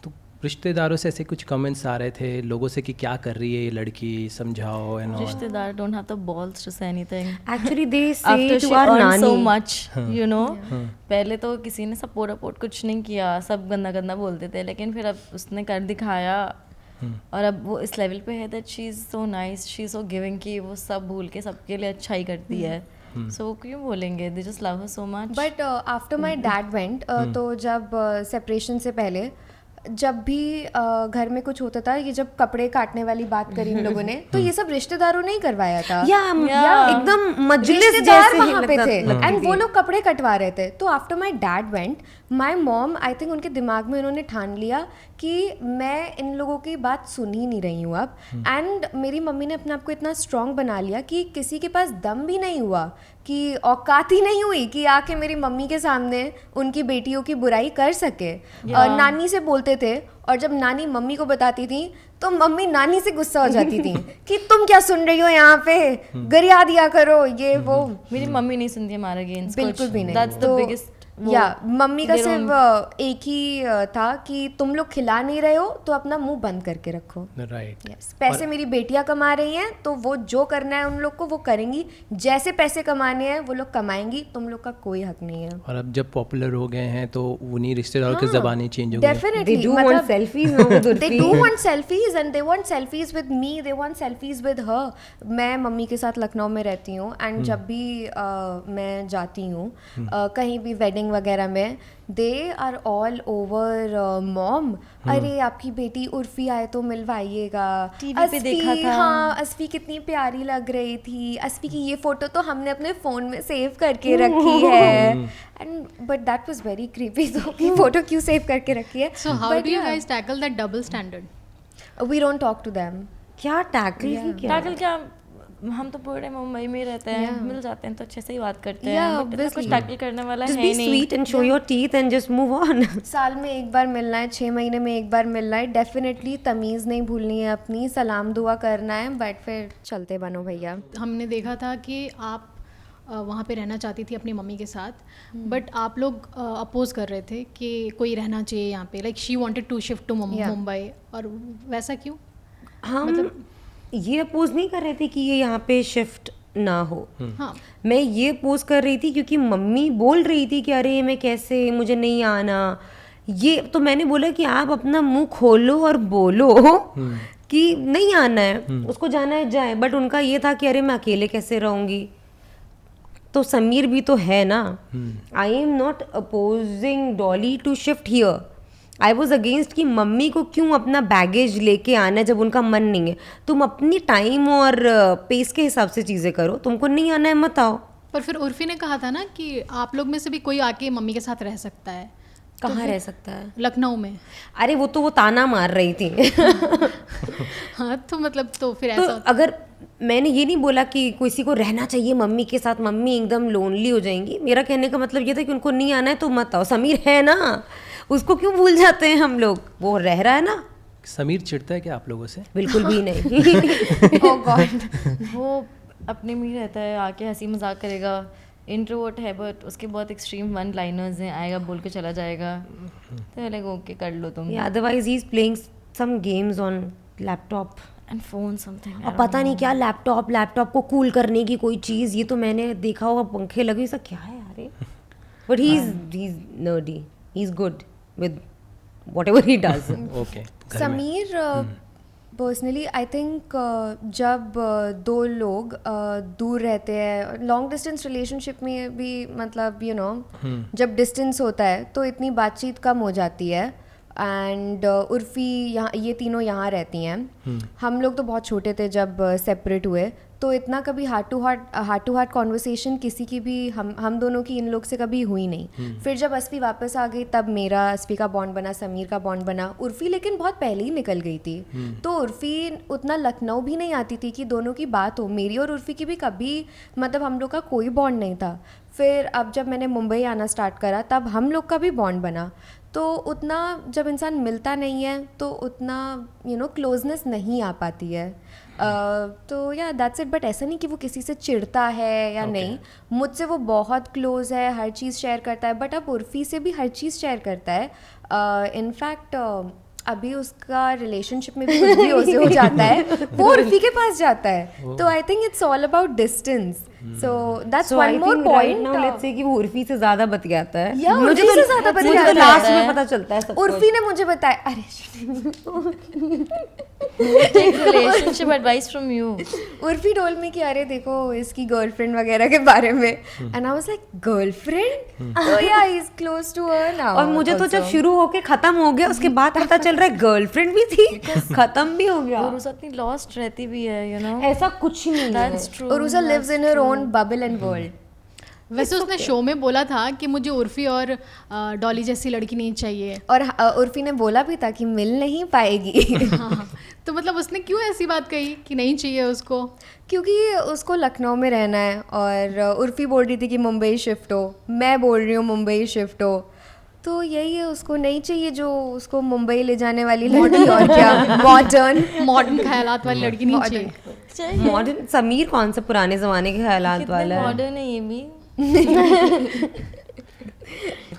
तो रिश्तेदारों से ऐसे कुछ कमेंट्स आ रहे थे लोगों से कि क्या कर रही है ये लड़की, समझाओ एंड ऑल। रिश्तेदार don't have the balls to say anything. Actually, they say After to she our earned so nani. much, you know. पहले तो किसी ने सपोर्ट वपोर्ट कुछ नहीं किया, सब गंदा गंदा बोलते थे, लेकिन फिर अब उसने कर दिखाया और अब वो इस लेवल पे है that she is so nice, she is so giving कि वो सब भूल के सबके लिए अच्छा ही करती है। सो वो क्यों बोलेंगे, they just love her so much. But after my dad went, तो जब सेपरेशन से पहले जब भी घर में कुछ होता था, ये जब कपड़े काटने वाली बात करी इन लोगों ने, तो ये सब रिश्तेदारों ने ही करवाया था। या एकदम मजलिस रिश्तेदार जैसे वहाँ पे लगता- थे लगती एंड थी। वो लोग कपड़े कटवा रहे थे। तो after my dad went, my mom, I think उनके दिमाग में उन्होंने ठान लिया कि मैं इन लोगों की बात सुन ही नहीं रही हूँ अब। एंड मेरी मम्मी ने अपने आप को इतना स्ट्रॉन्ग बना लिया कि किसी के पास दम भी नहीं हुआ, कि औकात ही नहीं हुई कि आके मेरी मम्मी के सामने उनकी बेटियों की बुराई कर सके। नानी से बोलते थे, और जब नानी मम्मी को बताती थी तो मम्मी नानी से गुस्सा हो जाती थी कि तुम क्या सुन रही हो यहाँ पे, गरिया दिया करो ये वो। मेरी मम्मी नहीं सुनती हमारे अगेंस्ट, बिल्कुल भी नहीं। दैट्स द तो बिगेस्ट। या मम्मी का सिर्फ एक ही था कि तुम लोग खिला नहीं रहे हो तो अपना मुंह बंद करके रखो। राइट। पैसे मेरी बेटियां कमा रही हैं तो वो जो करना है उन लोग को वो करेंगी, जैसे पैसे कमाने हैं वो लोग कमाएंगी, तुम लोग का कोई हक नहीं है। और अब जब पॉपुलर हो गए हैं तो उन्हीं रिश्तेदारों की ज़बानें चेंज हो गई हैं। Definitely They do want selfies now with they Urfi. do want selfies and they want selfies with me, they want selfies with her. मैं मम्मी के साथ लखनऊ में रहती हूँ एंड जब भी मैं जाती हूँ कहीं भी वेडिंग वगैरह में, they are all over mom, अरे आपकी बेटी उर्फी आए तो मिलवाइएगा, TV पे देखा था। हाँ अस्फी कितनी प्यारी लग रही थी, अस्फी की ये फोटो तो हमने अपने फोन में सेव करके रखी है। And but that was very creepy, तो कि फोटो क्यों सेव करके रखी है। So how do you guys tackle that double standard? We don't talk to them. क्या टैकल ही क्या टैकल क्या, हम तो पूरे मुंबई में रहते हैं, मिल जाते हैं तो अच्छे से ही बात करते Yeah, हैं, बट इतना कुछ obviously. टैकल करने वाला just है be ही नहीं। sweet and show your teeth and just move on. साल में एक बार मिलना है, 6 महीने में एक बार मिलना है, डेफिनेटली तमीज़ नहीं भूलनी है अपनी, सलाम दुआ करना है, बट फिर चलते बनो भैया। हमने देखा था कि आप वहाँ पे रहना चाहती थी अपनी मम्मी के साथ, बट आप लोग अपोज कर रहे थे कि कोई रहना चाहिए यहाँ पे, like she wanted to shift to Mumbai, और वैसा क्यों? हम ये अपोज नहीं कर रहे थे कि ये यहाँ पे शिफ्ट ना हो। हाँ, मैं ये पोज कर रही थी क्योंकि मम्मी बोल रही थी कि अरे मैं कैसे, मुझे नहीं आना ये, तो मैंने बोला कि आप अपना मुंह खोलो और बोलो कि नहीं आना है, उसको जाना है जाए। बट उनका ये था कि अरे मैं अकेले कैसे रहूँगी, तो समीर भी तो है ना। I am not opposing Dolly to shift here, I was against कि मम्मी को क्यों अपना बैगेज लेके आना है जब उनका मन नहीं है। तुम अपनी टाइम और पेस के हिसाब से चीज़ें करो, तुमको नहीं आना है मत आओ। पर फिर उर्फी ने कहा था ना कि आप लोग में से भी कोई आके मम्मी के साथ रह सकता है। कहाँ रह सकता है? लखनऊ में। अरे वो तो वो ताना मार रही थी। हाँ तो मतलब तो फिर तो ऐसा अगर मैंने ये नहीं बोला कि किसी को रहना चाहिए मम्मी के साथ, मम्मी एकदम लोनली हो जाएंगी। मेरा कहने का मतलब ये था कि उनको नहीं आना है तो मत आओ। समीर है ना, उसको क्यों भूल जाते हैं हम लोग, वो रह रहा है ना। समीर चिढ़ता है क्या आप लोगों से? बिल्कुल भी नहीं। ओह गॉड। वो अपने में ही रहता है, आके हंसी मजाक करेगा, इंट्रोवर्ट है बट उसके बहुत एक्सट्रीम वन लाइनर्स हैं, आएगा बोल के चला जाएगा, तो लाइक ओके कर लो तुम। Otherwise he is playing some games on laptop and phone something, और पता नहीं क्या लैपटॉप को कूल करने की कोई चीज़, ये तो मैंने देखा होगा पंखे लगे, सब क्या है यार। But he is nerdy, he is good with whatever he does. Okay. Sameer personally I think जब दो लोग दूर रहते हैं, लॉन्ग डिस्टेंस रिलेशनशिप में भी, मतलब यू नो जब डिस्टेंस होता है तो इतनी बातचीत कम हो जाती है। एंड उर्फी यहाँ, ये तीनों यहाँ रहती हैं। हम लोग तो बहुत छोटे थे जब सेपरेट हुए, तो इतना कभी हार्ट टू हार्ट कॉन्वर्सेशन किसी की भी हम दोनों की इन लोग से कभी हुई नहीं। फिर जब अस्फी वापस आ गई तब मेरा अस्फी का बॉन्ड बना, समीर का बॉन्ड बना। उर्फी लेकिन बहुत पहले ही निकल गई थी, तो उर्फी उतना लखनऊ भी नहीं आती थी कि दोनों की बात हो। मेरी और उर्फी की भी कभी मतलब हम लोग का कोई बॉन्ड नहीं था। फिर अब जब मैंने मुंबई आना स्टार्ट करा तब हम लोग का भी बॉन्ड बना। तो उतना जब इंसान मिलता नहीं है तो उतना क्लोजनेस नहीं आ पाती है। तो या दैट्स इट। बट ऐसा नहीं कि वो किसी से चिढ़ता है या नहीं, मुझसे वो बहुत क्लोज है, हर चीज़ शेयर करता है। बट अब उर्फ़ी से भी हर चीज़ शेयर करता है। इनफैक्ट अभी उसका रिलेशनशिप में भी कुछ भी हो जाता है वो उर्फ़ी के पास जाता है। तो I think it's all about distance. So that's one more point. Now let's say कि वो उर्फी से ज्यादा बतियाता है। या मुझे उर्फ़ी तो से ज़्यादा मुझे बतियाता तो है। लास्ट में पता चलता है सब कुछ। उर्फ़ी ने मुझे बताया, अरे relationship advice from you. Urfi told me कि अरे देखो इसकी गर्लफ्रेंड वगैरह के बारे में। And I was like girlfriend? तो yeah he is close to her now. और मुझे तो जब शुरू होके खत्म हो गया उसके बाद पता चल रहा है गर्लफ्रेंड भी थी, खत्म भी हो गया। और उस इतनी लॉस्ट रहती भी है, यू नो। ऐसा कुछ नहीं है। That's true. Urfa lives in her own bubble and world. वैसे उसने शो में बोला था कि मुझे उर्फ़ी और डॉली जैसी लड़की नहीं चाहिए। और उर्फ़ी ने बोला भी था कि मिल नहीं पाएगी। हाँ, तो मतलब उसने क्यों ऐसी बात कही कि नहीं चाहिए उसको? क्योंकि उसको लखनऊ में रहना है और उर्फ़ी बोल रही थी कि मुंबई शिफ्ट हो, मैं बोल रही हूँ मुंबई शिफ्ट हो। तो यही है, उसको नहीं चाहिए जो उसको मुंबई ले जाने वाली लड़की। और क्या मॉडर्न ख्यालात वाली लड़की नहीं चाहिए। मॉडर्न समीर कौन सा पुराने जमाने के ख्यालात वाला है? मॉडर्न है ये भी।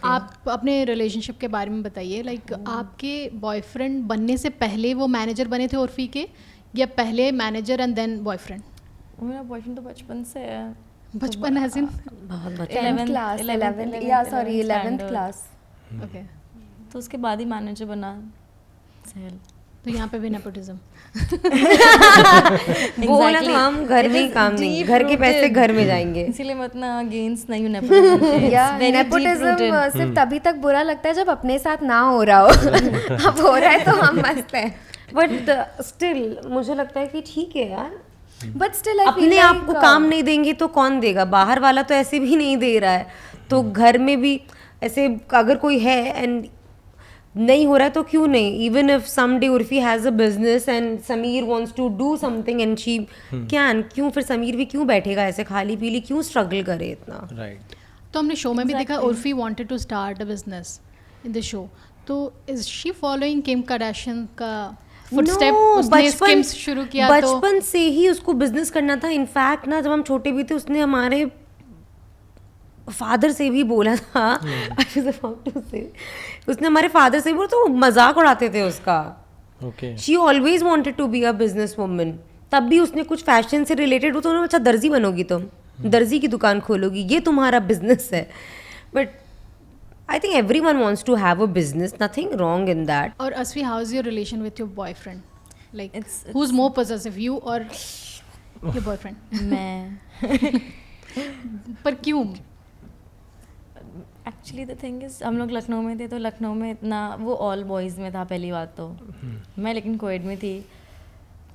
आप अपने रिलेशनशिप के बारे में बताइए। लाइक आपके बॉयफ्रेंड बनने से पहले वो मैनेजर बने थे उर्फ़ी के, या पहले मैनेजर एंड देन बॉयफ्रेंड? मेरा बॉयफ्रेंड तो बचपन से है। बचपन है सिन? बहुत बच्चा। 10th क्लास, 11th या सॉरी 11th क्लास। ओके, तो उसके बाद ही मैनेजर बना सहल। तो यहाँ पे भी नेपोटिज्म। बोला तो हम घर में ही काम नहीं, घर के पैसे घर में जाएंगे। इसीलिए मैं उतना अगेंस्ट नहीं हूँ नेपोटिज्म के। या It's very नेपोटिज्म deep-rooted. सिर्फ तभी तक बुरा लगता है जब अपने साथ ना हो रहा हो। अब हो रहा है तो हम मस्त हैं। बट स्टिल मुझे लगता है कि ठीक है यार, बट स्टिल अपने आप को काम नहीं देंगे तो कौन देगा? बाहर वाला तो ऐसे भी नहीं दे रहा है, तो घर में भी ऐसे अगर कोई है एंड नहीं हो रहा है तो क्यों नहीं? Even if someday Urfi has a business and Sameer wants to do something and she can, क्यों फिर समीर भी क्यों बैठेगा ऐसे खाली पीली, क्यों स्ट्रगल करे इतना? राइट। तो हमने शो में भी देखा Urfi wanted to start a business in the show. तो is she following Kim Kardashian का फुटस्टेप? उसने स्किम्स शुरू किया तो बचपन से ही उसको बिजनेस करना था। इनफैक्ट ना जब हम छोटे भी थे उसने हमारे फादर से भी बोला था, I was about to say, उसने हमारे फादर से भी बोला, तो मजाक उड़ाते थे उसका। Okay. She always wanted to be a business woman. तब भी उसने कुछ फैशन से रिलेटेड हो तो उन्होंने, अच्छा दर्जी बनोगी तुम, दर्जी की दुकान खोलोगी, ये तुम्हारा बिजनेस है। But I think everyone wants to have a business, nothing wrong in that. और Asvi, how is your relation with your boyfriend? Like It's- who is more possessive, you और योर बॉयफ्रेंड? मैं पर क्यों? Actually the thing is, हम लोग लखनऊ में थे तो लखनऊ में इतना वो ऑल बॉयज़ में था पहली बात तो। मैं लेकिन कोएड में थी,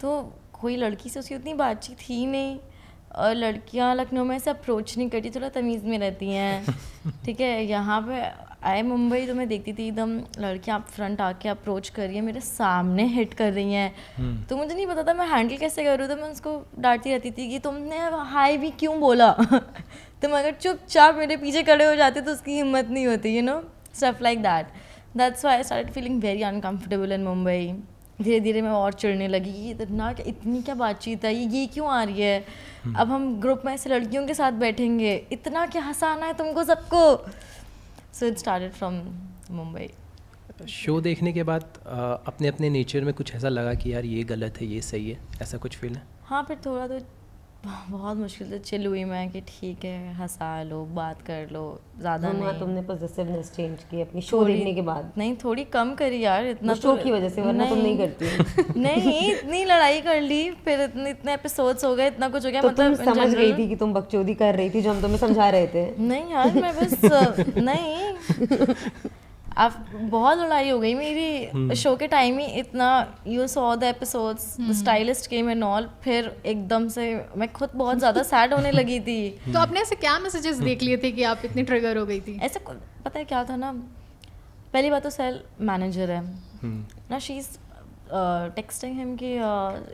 तो कोई लड़की से उसकी उतनी बातचीत ही नहीं। और लड़कियां लखनऊ में ऐसे अप्रोच नहीं करती, थोड़ा तमीज़ में रहती हैं। ठीक है, यहाँ पे आए मुंबई तो मैं देखती थी एकदम लड़कियां फ्रंट आके अप्रोच कर रही है, मेरे सामने हिट कर रही हैं। तो मुझे नहीं पता था मैं हैंडल कैसे करूँ, तो मैं उसको डांटती रहती थी कि तुमने हाय भी क्यों बोला। तुम अगर चुपचाप मेरे पीछे खड़े हो जाते तो उसकी हिम्मत नहीं होती, you know, stuff like that. That's why I started feeling very uncomfortable in Mumbai. धीरे धीरे मैं और चिढ़ने लगी कि इतनी क्या बातचीत है, ये क्यों आ रही है। अब हम ग्रुप में ऐसे लड़कियों के साथ बैठेंगे, इतना क्या हंसाना है तुमको सबको। So it started from Mumbai. Show देखने के बाद अपने अपने नेचर में कुछ ऐसा लगा कि यार ये गलत है, ये सही है, ऐसा कुछ फील है? हाँ, फिर थोड़ा तो बहुत मुश्किल से चिल हुई मैं कि ठीक है हंसा लो, बात कर लो, ज़्यादा नहीं। तुमने पॉजिटिवनेस चेंज की अपनी शो देखने के बाद? नहीं, थोड़ी कम करी यार, इतना शो की वजह से, वरना तुम नहीं करती। नहीं, इतनी लड़ाई कर ली, फिर इतने एपिसोड्स हो गए, इतना कुछ हो गया। तो मतलब तुम समझ गई थी कि तुम बकचोदी कर रही थी जो हम तुम्हें समझा रहे थे? नहीं यार, मैं बस नहीं, अब बहुत लड़ाई हो गई मेरी शो के टाइम ही। इतना you saw the episodes, the stylist came and all, फिर एकदम से मैं खुद बहुत ज़्यादा सैड होने लगी थी। तो आपने ऐसे क्या मैसेजेस देख लिए थे कि आप इतनी ट्रिगर हो गई थी? ऐसा पता है क्या था ना, पहली बात तो सेल मैनेजर है ना, शी इज़ टेक्सटिंग हिम कि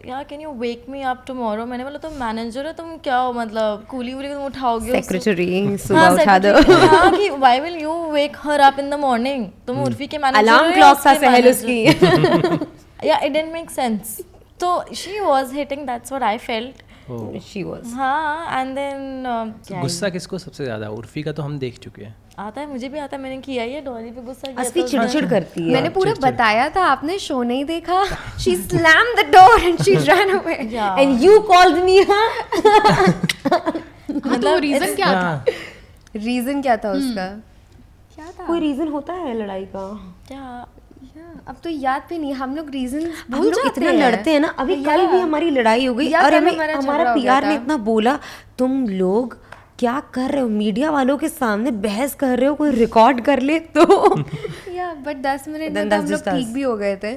यार can you wake me up tomorrow. मैंने बोला तुम मैनेजर हो, तुम क्या हो, मतलब कूली वूली तुम उठाओगे उसको? सेक्रेटरी सुबह उठा दो. हाँ कि why will you wake her up in the morning. तुम उर्फी के मैनेजर अलार्म क्लॉक था सहल उसकी. Yeah it didn't make sense. तो she was hitting, that's what I felt. She was. हाँ एंड देन गुस्सा किसको सबसे ज़्यादा? उर्फी का तो हम देख चुके हैं. आता है, मुझे भी आता है, मैंने किया ही है. डॉली पे गुस्सा किया असली था. चिड़चिड़ करती है. मैंने पूरा बताया था, आपने शो नहीं देखा. She slam the door and she run away. And you called me, हाँ? हाँ, तो रीजन क्या था? रीजन क्या था उसका? क्या था? कोई रीजन होता है लड़ाई का? क्या अब तो याद भी नहीं. हम लोग रीजन हम लोग इतना लड़ते हैं ना. अभी कल भी हमारी लड़ाई हो गई या और कल हमें हमारा हमारा झगड़ा हो पीआर गया ने था. इतना बोला, तुम लोग क्या कर रहे हो, मीडिया वालों के सामने बहस कर रहे हो, कोई रिकॉर्ड कर ले तो. या बट 10 मिनट Then में तो हम that's लोग just us. ठीक भी हो गए थे.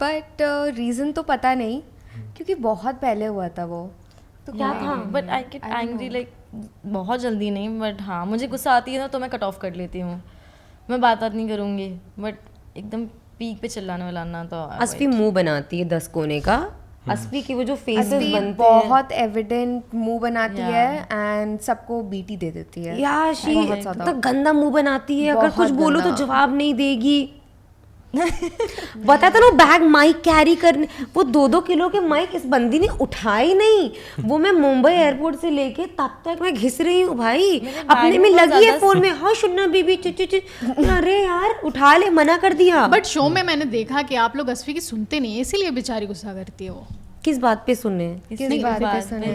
बट रीज़न तो पता नहीं, क्योंकि बहुत पहले हुआ था वो. तो क्या था? But I get angry like बहुत जल्दी नहीं, बट हाँ मुझे गुस्सा आती है ना तो मैं कट ऑफ कर लेती हूँ. मैं बात नहीं करूँगी, बट एकदम पीक पे चिल्लाने वाला तो असफी मुंह बनाती है 10 कोने का. असफी के वो जो फेसेस असली बनते हैं, बहुत एविडेंट मुंह बनाती है एंड सबको बीटी दे देती है. या शी बहुत ज्यादा. इतना गंदा मुंह बनाती है. अगर बहुत कुछ बोलो तो गंदा. जवाब नहीं देगी. बता था ना बैग माइक कैरी करने, वो 2-2 किलो के माइक इस बंदी ने उठाई नहीं. वो मैं मुंबई एयरपोर्ट से लेके तब तक मैं घिस रही हूँ भाई, अपने में लगी है फोन में. हाँ सुनना बीबी अरे यार उठा ले, मना कर दिया. बट शो में मैंने देखा कि आप लोग असफी की सुनते नहीं है, इसीलिए बेचारी गुस्सा करती है वो. किस बात पे सुने? किस बात पे सुने?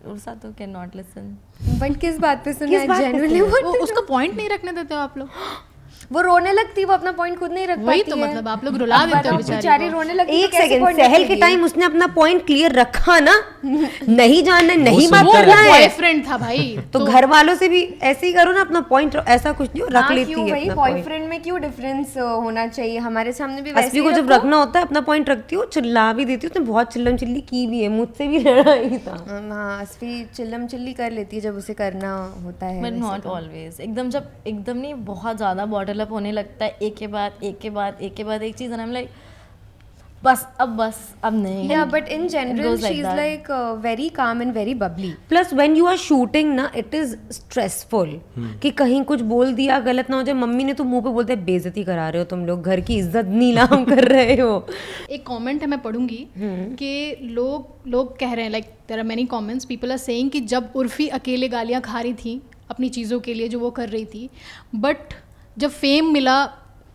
उर्सा तो कैन नॉट लिसन. बट किस बात पे सुना किस है? बात पे जेन्युइनली वो उसका पॉइंट नहीं रखने देते हो आप लोग. वो रोने लगती, वो अपना पॉइंट खुद नहीं रख पाती वही है. तो मतलब आप लोग रुला देते हो बेचारी बेचारी को. रोने लगती. एक तो कैसे सेकंड, point सहल के रखेगी? टाइम उसने अपना पॉइंट क्लियर रखा ना. नहीं जानना, नहीं सुनता बात वो करना है बॉयफ्रेंड था भाई. तो घर वालों से भी ऐसे ही करो ना अपना पॉइंट. ऐसा कुछ नहीं हो, रख हाँ, लेती क्यों है भाई, अपना point. बॉयफ्रेंड में क्यों डिफरेंस होना चाहिए? हमारे सामने भी वैसे असली ही को जब रखो. रखना होता है अपना पॉइंट रखती हूँ, चिल्ला भी देती हूँ. उसने बहुत चिल्लम चिल्ली की भी है, मुझसे भी लड़ाई था. हाँ, असफी चिल्लम चिल्ली कर लेती है जब उसे करना होता है. बट वैसे नॉट तो. ऑलवेज. एकदम जब एकदम नहीं बहुत ज़्यादा बॉटल अप होने लगता है, एक के बाद एक चीज़, एंड लाइक बस अब नहीं. Yeah, but in general, goes like she's that. like very calm and very bubbly. Plus when you are shooting ना, इट इज स्ट्रेसफुल कि कहीं कुछ बोल दिया गलत ना हो जाए. मम्मी ने तो मुंह पे बोलते हैं बेइज्जती करा रहे हो तुम लोग, घर की इज्जत नीलाम कर रहे हो. एक कमेंट है मैं पढ़ूंगी कि लोग कह रहे हैं, like there are many comments, people are saying कि जब उर्फी अकेले गालियां खा रही थी अपनी चीज़ों के लिए जो वो कर रही थी, बट जब फेम मिला,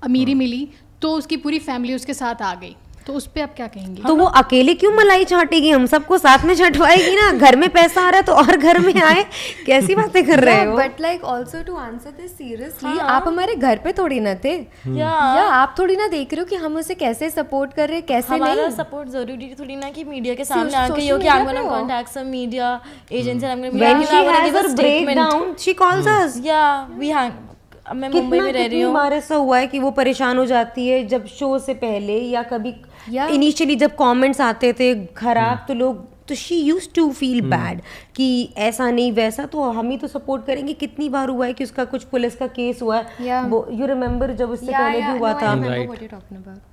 अमीरी मिली, तो उसकी पूरी फैमिली उसके साथ आ गई. तो उस पर आप क्या कहेंगे? तो वो अकेले क्यों मलाई छाटेगी? हम सबको साथ में छटवाएगी ना. घर में पैसा आ रहा है तो और घर में आए. कैसी बातें कर रहे हो? But like also to answer this seriously, आप हमारे घर पे थोड़ी ना थे. या आप थोड़ी ना देख रहे हो कि हम उसे कैसे सपोर्ट कर रहे हैं, कैसे हमारा नहीं. सपोर्ट जरूरी थोड़ी ना कि मीडिया के सामने social आके यो कि media I'm gonna पे हो. contact some media agency and I'm gonna When yeah, she I'm gonna has give a her statement. breakdown, she calls us. Yeah, we hang. अब मैं मुंबई में रह रही हूँ. बार ऐसा हुआ है कि वो परेशान हो जाती है जब शो से पहले या कभी Yeah. इनिशियली जब कमेंट्स आते थे खराब, तो लोग, तो she use to feel bad कि ऐसा नहीं वैसा. तो हम ही तो सपोर्ट करेंगे. कितनी बार हुआ है कि उसका कुछ पुलिस का केस हुआ है. Yeah. यू रिमेम्बर जब उससे पहले भी हुआ था. Right. what you're talking about.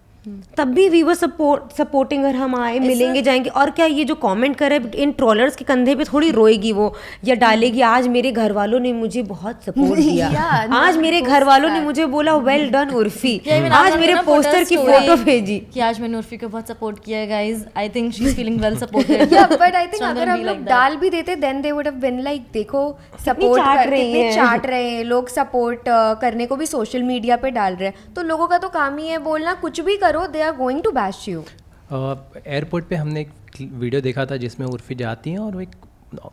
तब भी वी वर सपोर्टिंग. अगर हम आए मिलेंगे जाएंगे. और क्या ये जो कमेंट करे, इन ट्रोलर्स के कंधे पे थोड़ी रोएगी वो, या डालेगी आज मेरे घर वालों ने मुझे बहुत सपोर्ट दिया, Yeah, आज मेरे घर वालों ने मुझे बोला वेल डन उर्फी, आज मेरे पोस्टर की फोटो भेजी कि आज मैंने उर्फी को बहुत सपोर्ट किया है guys. I think she is feeling well supported. Yeah, but I think So I'm अगर gonna हम be लोग like that. डाल भी देते, then they would have been like, देखो सपोर्ट चाट रही कितने हैं. चाट रहे हैं लोग, सपोर्ट करने को भी सोशल मीडिया पे डाल रहे हैं. तो लोगों का तो काम ही है बोलना, कुछ भी करो, they are going to bash you. Airport पे हमने एक वीडियो देखा था जिसमें उर्फी जाती हैं और वो एक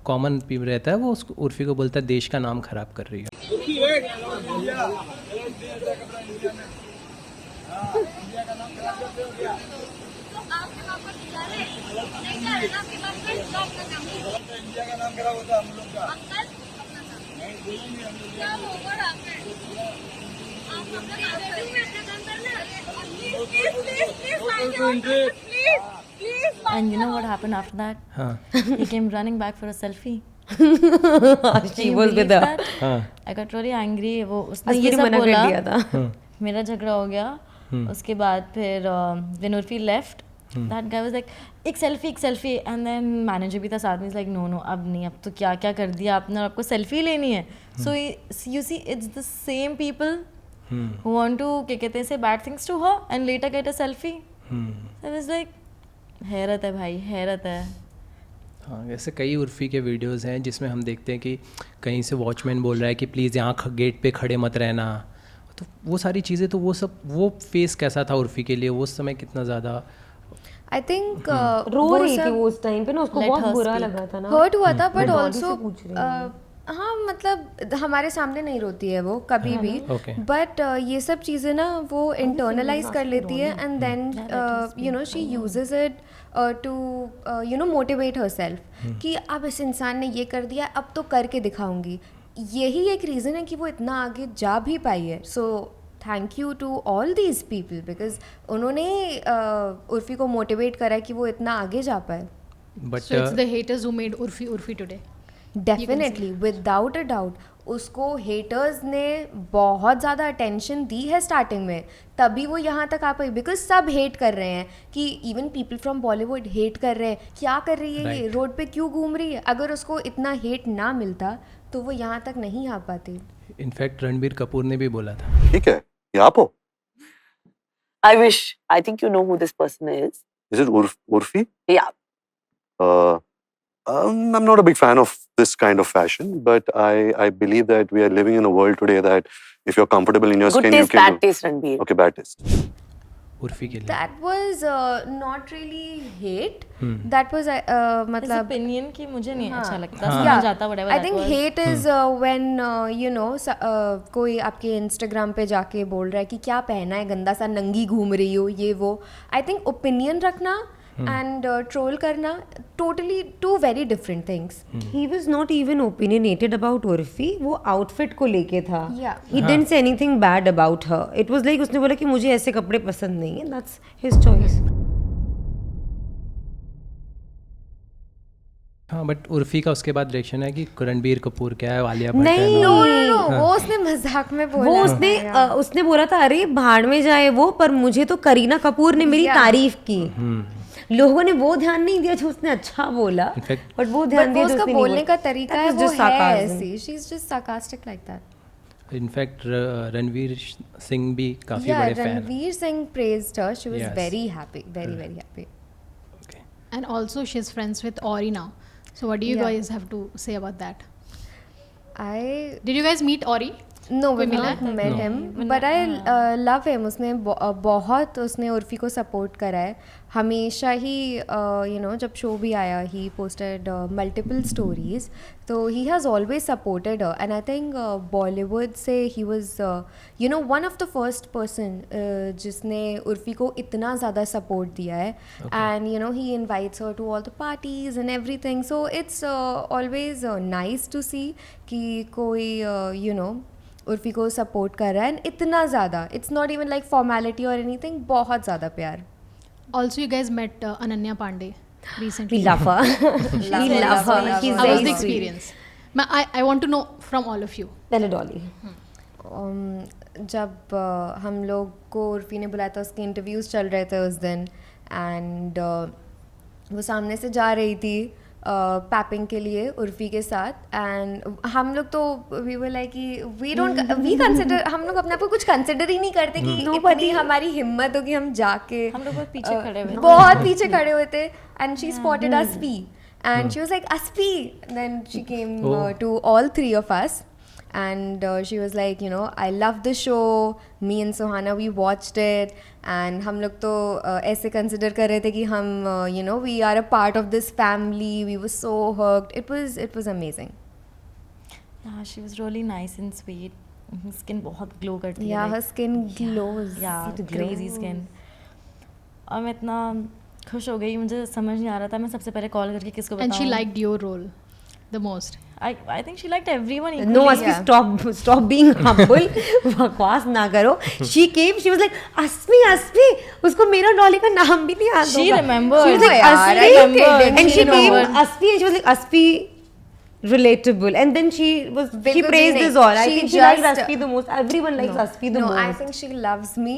कॉमन रहता है, वो उसको उर्फी को बोलता है देश का नाम खराब कर रही है. And you know what happened after that? हाँ He came running back for a selfie. she Can you was believe with her. that? हाँ I got really angry. वो उसने असली ये सब मना कर बोला, दिया था. मेरा झगड़ा हो गया. उसके बाद फिर when Urfi left, that guy was like एक सेल्फी एंड देन मैनेजर भी था साथ में, लाइक नो अब नहीं, अब तो क्या क्या कर दिया आपने, आपको सेल्फी लेनी है. So you see it's the same people who want to क्या कहते हैं, say bad things to her and later get a selfie. I was like हैरत है भाई, हैरत है. हाँ, ऐसे कई उर्फ़ी के वीडियोस हैं जिसमें हम देखते हैं कि कहीं से वॉचमैन बोल रहा है कि प्लीज़ यहाँ गेट पे खड़े मत रहना, तो वो सारी चीज़ें, तो वो सब, वो फेस कैसा था उर्फ़ी के लिए उस समय, कितना ज़्यादा आई थिंक रो रही थी वो उस टाइम पे ना, उसको बहुत बुरा लगा था ना, हर्ट हुआ था. बट मैं ऑल्सो से पूछ रही हूँ। हाँ, मतलब हमारे सामने नहीं रोती है वो कभी भी, Okay. बट ये सब चीज़ें ना वो इंटरनलाइज कर लेती है and then you know she uses it to you know motivate herself कि अब इस इंसान ने ये कर दिया, अब तो करके दिखाऊंगी. यही एक रीज़न है कि वो इतना आगे जा भी पाई है. So thank you to all these people because उन्होंने उर्फी को मोटिवेट करा कि वो इतना आगे जा पाए. But So it's the haters who made Urfi today. Definitely, without a doubt. उसको हेटर्स ने बहुत ज़्यादा अटेंशन दी है स्टार्टिंग में, तभी वो यहाँ तक आ पाई. बिकॉज सब हेट कर रहे हैं कि even people from Bollywood hate कर रहे हैं, क्या कर रही है ये, रोड पे क्यों घूम रही है. अगर उसको इतना हेट ना मिलता तो वो यहाँ तक नहीं आ पाती. इनफैक्ट रणबीर कपूर ने भी बोला था. ठीक है, ये आप हो? I wish. I think you know who this person is. Is it Urfi? Yeah. I'm not a big fan of this kind of fashion, but I believe that we are living in a world today that if you're comfortable in your Good skin, you taste, can bad do. taste, Ranbir. Okay, bad taste. Urfi के लिए that was not really hate, that was His मतलब opinion की मुझे नहीं अच्छा लगता, Yeah. समझ आता whatever I that think was. hate is when you know कोई आपके इंस्टाग्राम पे जाके बोल रहा है कि क्या पहना है गंदा सा, नंगी घूम रही हो, ये वो. आई थिंक ओपिनियन रखना एंड ट्रोल करना totally two very different things. He was not even opinionated about Urfi, वो आउटफिट को लेके था. Yeah. He didn't say anything bad about her. It was like उसने बोला कि मुझे ऐसे कपड़े पसंद नहीं है. That's his choice. हाँ, बट उर्फ़ी का उसके बाद रिएक्शन है कि रणबीर कपूर क्या है, आलिया भट्ट है. नहीं, नो. वो उसने मजाक में बोला. वो उसने बोला था अरे भाड़ में जाए वो, पर मुझे तो करीना कपूर ने मेरी तारीफ की. लोगों ने वो ध्यान नहीं दिया जो उसने अच्छा बोला, Infact- बट वो ध्यान बट दिया वो जो उसका उसने नहीं बोलने का बोला. तरीका That है was वो just है sarcasm. ऐसी. She is just sarcastic like that. In fact Ranveer Singh भी काफ़ी Yeah, बड़े फैन हैं. Ranveer Singh praised her. She was Yes. very happy, very happy. And also she's friends with Ori now. So what do you Yeah. guys have to say about that? I Did you guys meet Ori? No, कोई we've मिला not met him, but I love him. उसने बहुत उसने उर्फी को support करा है हमेशा ही. यू नो जब शो भी आया ही पोस्टेड मल्टीपल स्टोरीज, तो he has always supported her. And I think Bollywood से he was you know one of the first person जिसने उर्फी को इतना ज़्यादा सपोर्ट दिया है. And you know he invites her to all the parties and everything. So it's always nice to see कि कोई you know Urfi को सपोर्ट कर रहा है. एंड इतना ज़्यादा, it's not even like formality और एनीथिंग, बहुत ज़्यादा प्यार. Also you guys met Ananya Pandey recently. We love her. We love her. She's How was very the sweet. experience? I want to know from all of you. पहले डॉली. जब हम लोग को उर्फी ने बुलाया था, उसके इंटरव्यूज़ चल रहे थे उस दिन, एंड वो सामने से जा रही थी पैपिंग के लिए उर्फी के साथ. एंड हम लोग तो वी वर लाइक कि वी कंसिडर, हम लोग अपने आप को कुछ कंसिडर ही नहीं करते कि इतनी हमारी हिम्मत हो कि हम जाके हम लोग बहुत पीछे खड़े हुए थे. बहुत पीछे खड़े हुए थे. And she spotted Aspi and she was like Aspi. Then she came to all three of us, and she was like, you know, I love the show. Me and Sohana, we watched it, and हम लोग तो ऐसे consider कर रहे थे कि हम you know, we are a part of this family. We were so hooked. It was amazing. Yeah, she was really nice and sweet. Skin बहुत glow करती है. Yeah, like- her skin glows. Yeah, It crazy glows. skin. और मैं इतना खुश हो गई, मुझे समझ नहीं आ रहा था मैं सबसे पहले कॉल करके किसको बताऊं. And she liked your role the most. I think she liked everyone equally. No, Aspi, stop being humble. बकवास ना करो. She came, she was like, Aspi. उसको मेरा डॉली का नाम भी नहीं याद She होगा. remembered. She was like, Yeah, Aspi. I remembered. And She she came, remembered. Aspi, and she was like, Aspi. relatable, and then she बिल्कुल praised नहीं, us all. I she think she likes just- Asfi the most. Everyone likes Asfi the no, most. I think she loves me.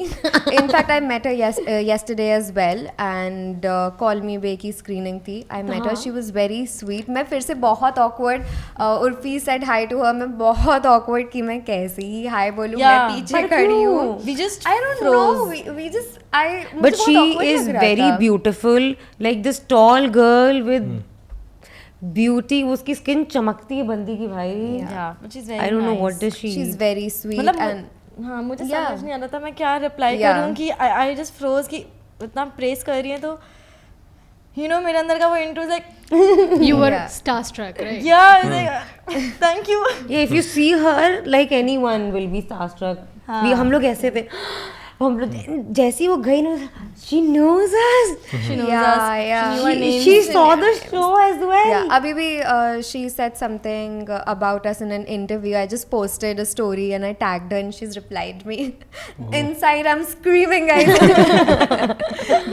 In fact, I met her yesterday as well, and Call Me Bae की screening थी. I met her. She was very sweet. मैं फिर से बहुत awkward. Urfi said hi to her. मैं बहुत awkward कि मैं कैसे ही hi बोलूँ. Yeah, मैं पीछे but खड़ी क्यों? हूँ. We just I don't froze. know. We just मुझे But बहुत she awkward is लग रहा very था. beautiful, like this tall girl with beauty. उसकी skin चमकती है बंदी की भाई. Yeah, but she's very I don't know nice. what does she. She's very sweet मतलब and हाँ मुझे Yeah. समझ नहीं आ रहा था मैं क्या रिप्लाई Yeah. करूँ कि आई जस्ट फ्रोज कि इतना प्रेस कर रही है तो यू नो मेरे अंदर का वो intro like You were Yeah. starstruck, right? या thank you Yeah, if you see her, like anyone will be starstruck. हम लोग ऐसे थे. हम लोग जैसे ही वो गई ना, she knows us. yeah. She saw the show as well. Yeah, abhi bhi she said something about us in an interview. I just posted a story and I tagged her and she's replied me. Inside I'm screaming, guys.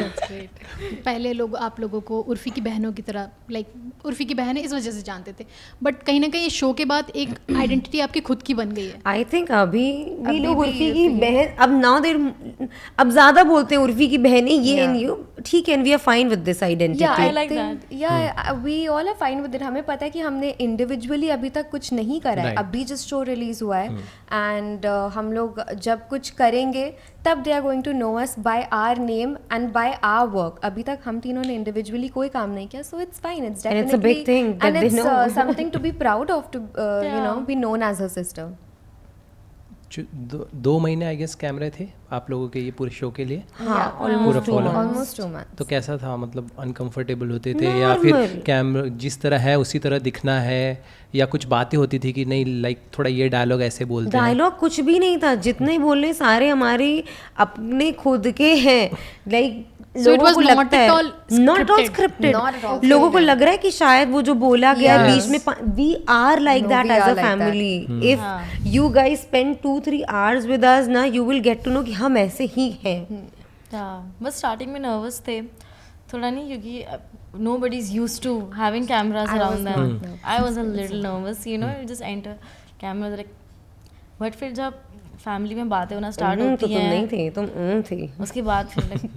That's great. पहले लोग आप लोगों को उर्फी की बहनों की तरह like Urfi की बहन है इस वजह से जानते थे, बट कहीं ना कहीं शो के बाद एक आइडेंटिटी आपकी खुद की बन गई है. आई थिंक अभी भी लोग भी उर्फी की बहन अब नाउ देर अब ज्यादा बोलते हैं उर्फी की बहनें ये एंड यू ठीक है, and we are fine with this Yeah, identity. I like think, yeah, we all are fine with it. हमें पता है कि हमने इंडिविजुअली अभी तक कुछ नहीं करा है. Right. अभी जस्ट शो रिलीज हुआ है एंड हम लोग जब कुछ करेंगे तब they are going to know us by our name and by our work. अभी तक हम तीनों ने इंडिविजुअली कोई काम नहीं किया, so it's fine. It's And it's a big thing that and they it's know. something to be proud of, to you know, be known as her sister. 2 महीने आई गेस कैमरे थे आप लोगों के ये पूरे शो के लिए. हाँ, पूरा almost 2 follow. months. Almost 2 months. तो कैसा था, मतलब अनकंफर्टेबल होते थे या फिर Normal. कैमरा जिस तरह है उसी तरह दिखना है, या कुछ बातें होती थी कि नहीं लाइक थोड़ा ये डायलॉग ऐसे बोलते हैं? डायलॉग कुछ भी नहीं था, जितने बोले सारे हमारे अपने खुद के हैं. Like So it was not at all not all scripted. Scripted. Not at all लोगों को लग रहा है कि शायद वो जो बोला गया Yes. बीच में we are like No, that we as are a like that. Family. If you guys spend 2-3 hours with us ना, you will get to know कि हम ऐसे ही हैं. बस स्टार्टिंग में नर्वस थे थोड़ा नहीं क्योंकि nobody is used to having cameras around them. I was a little nervous, you know, you just enter cameras like, but फिर जब फैमिली में बातें होना स्टार्ट तो होती तुम नहीं हैं थे, तुम थे. उसके बाद फिर like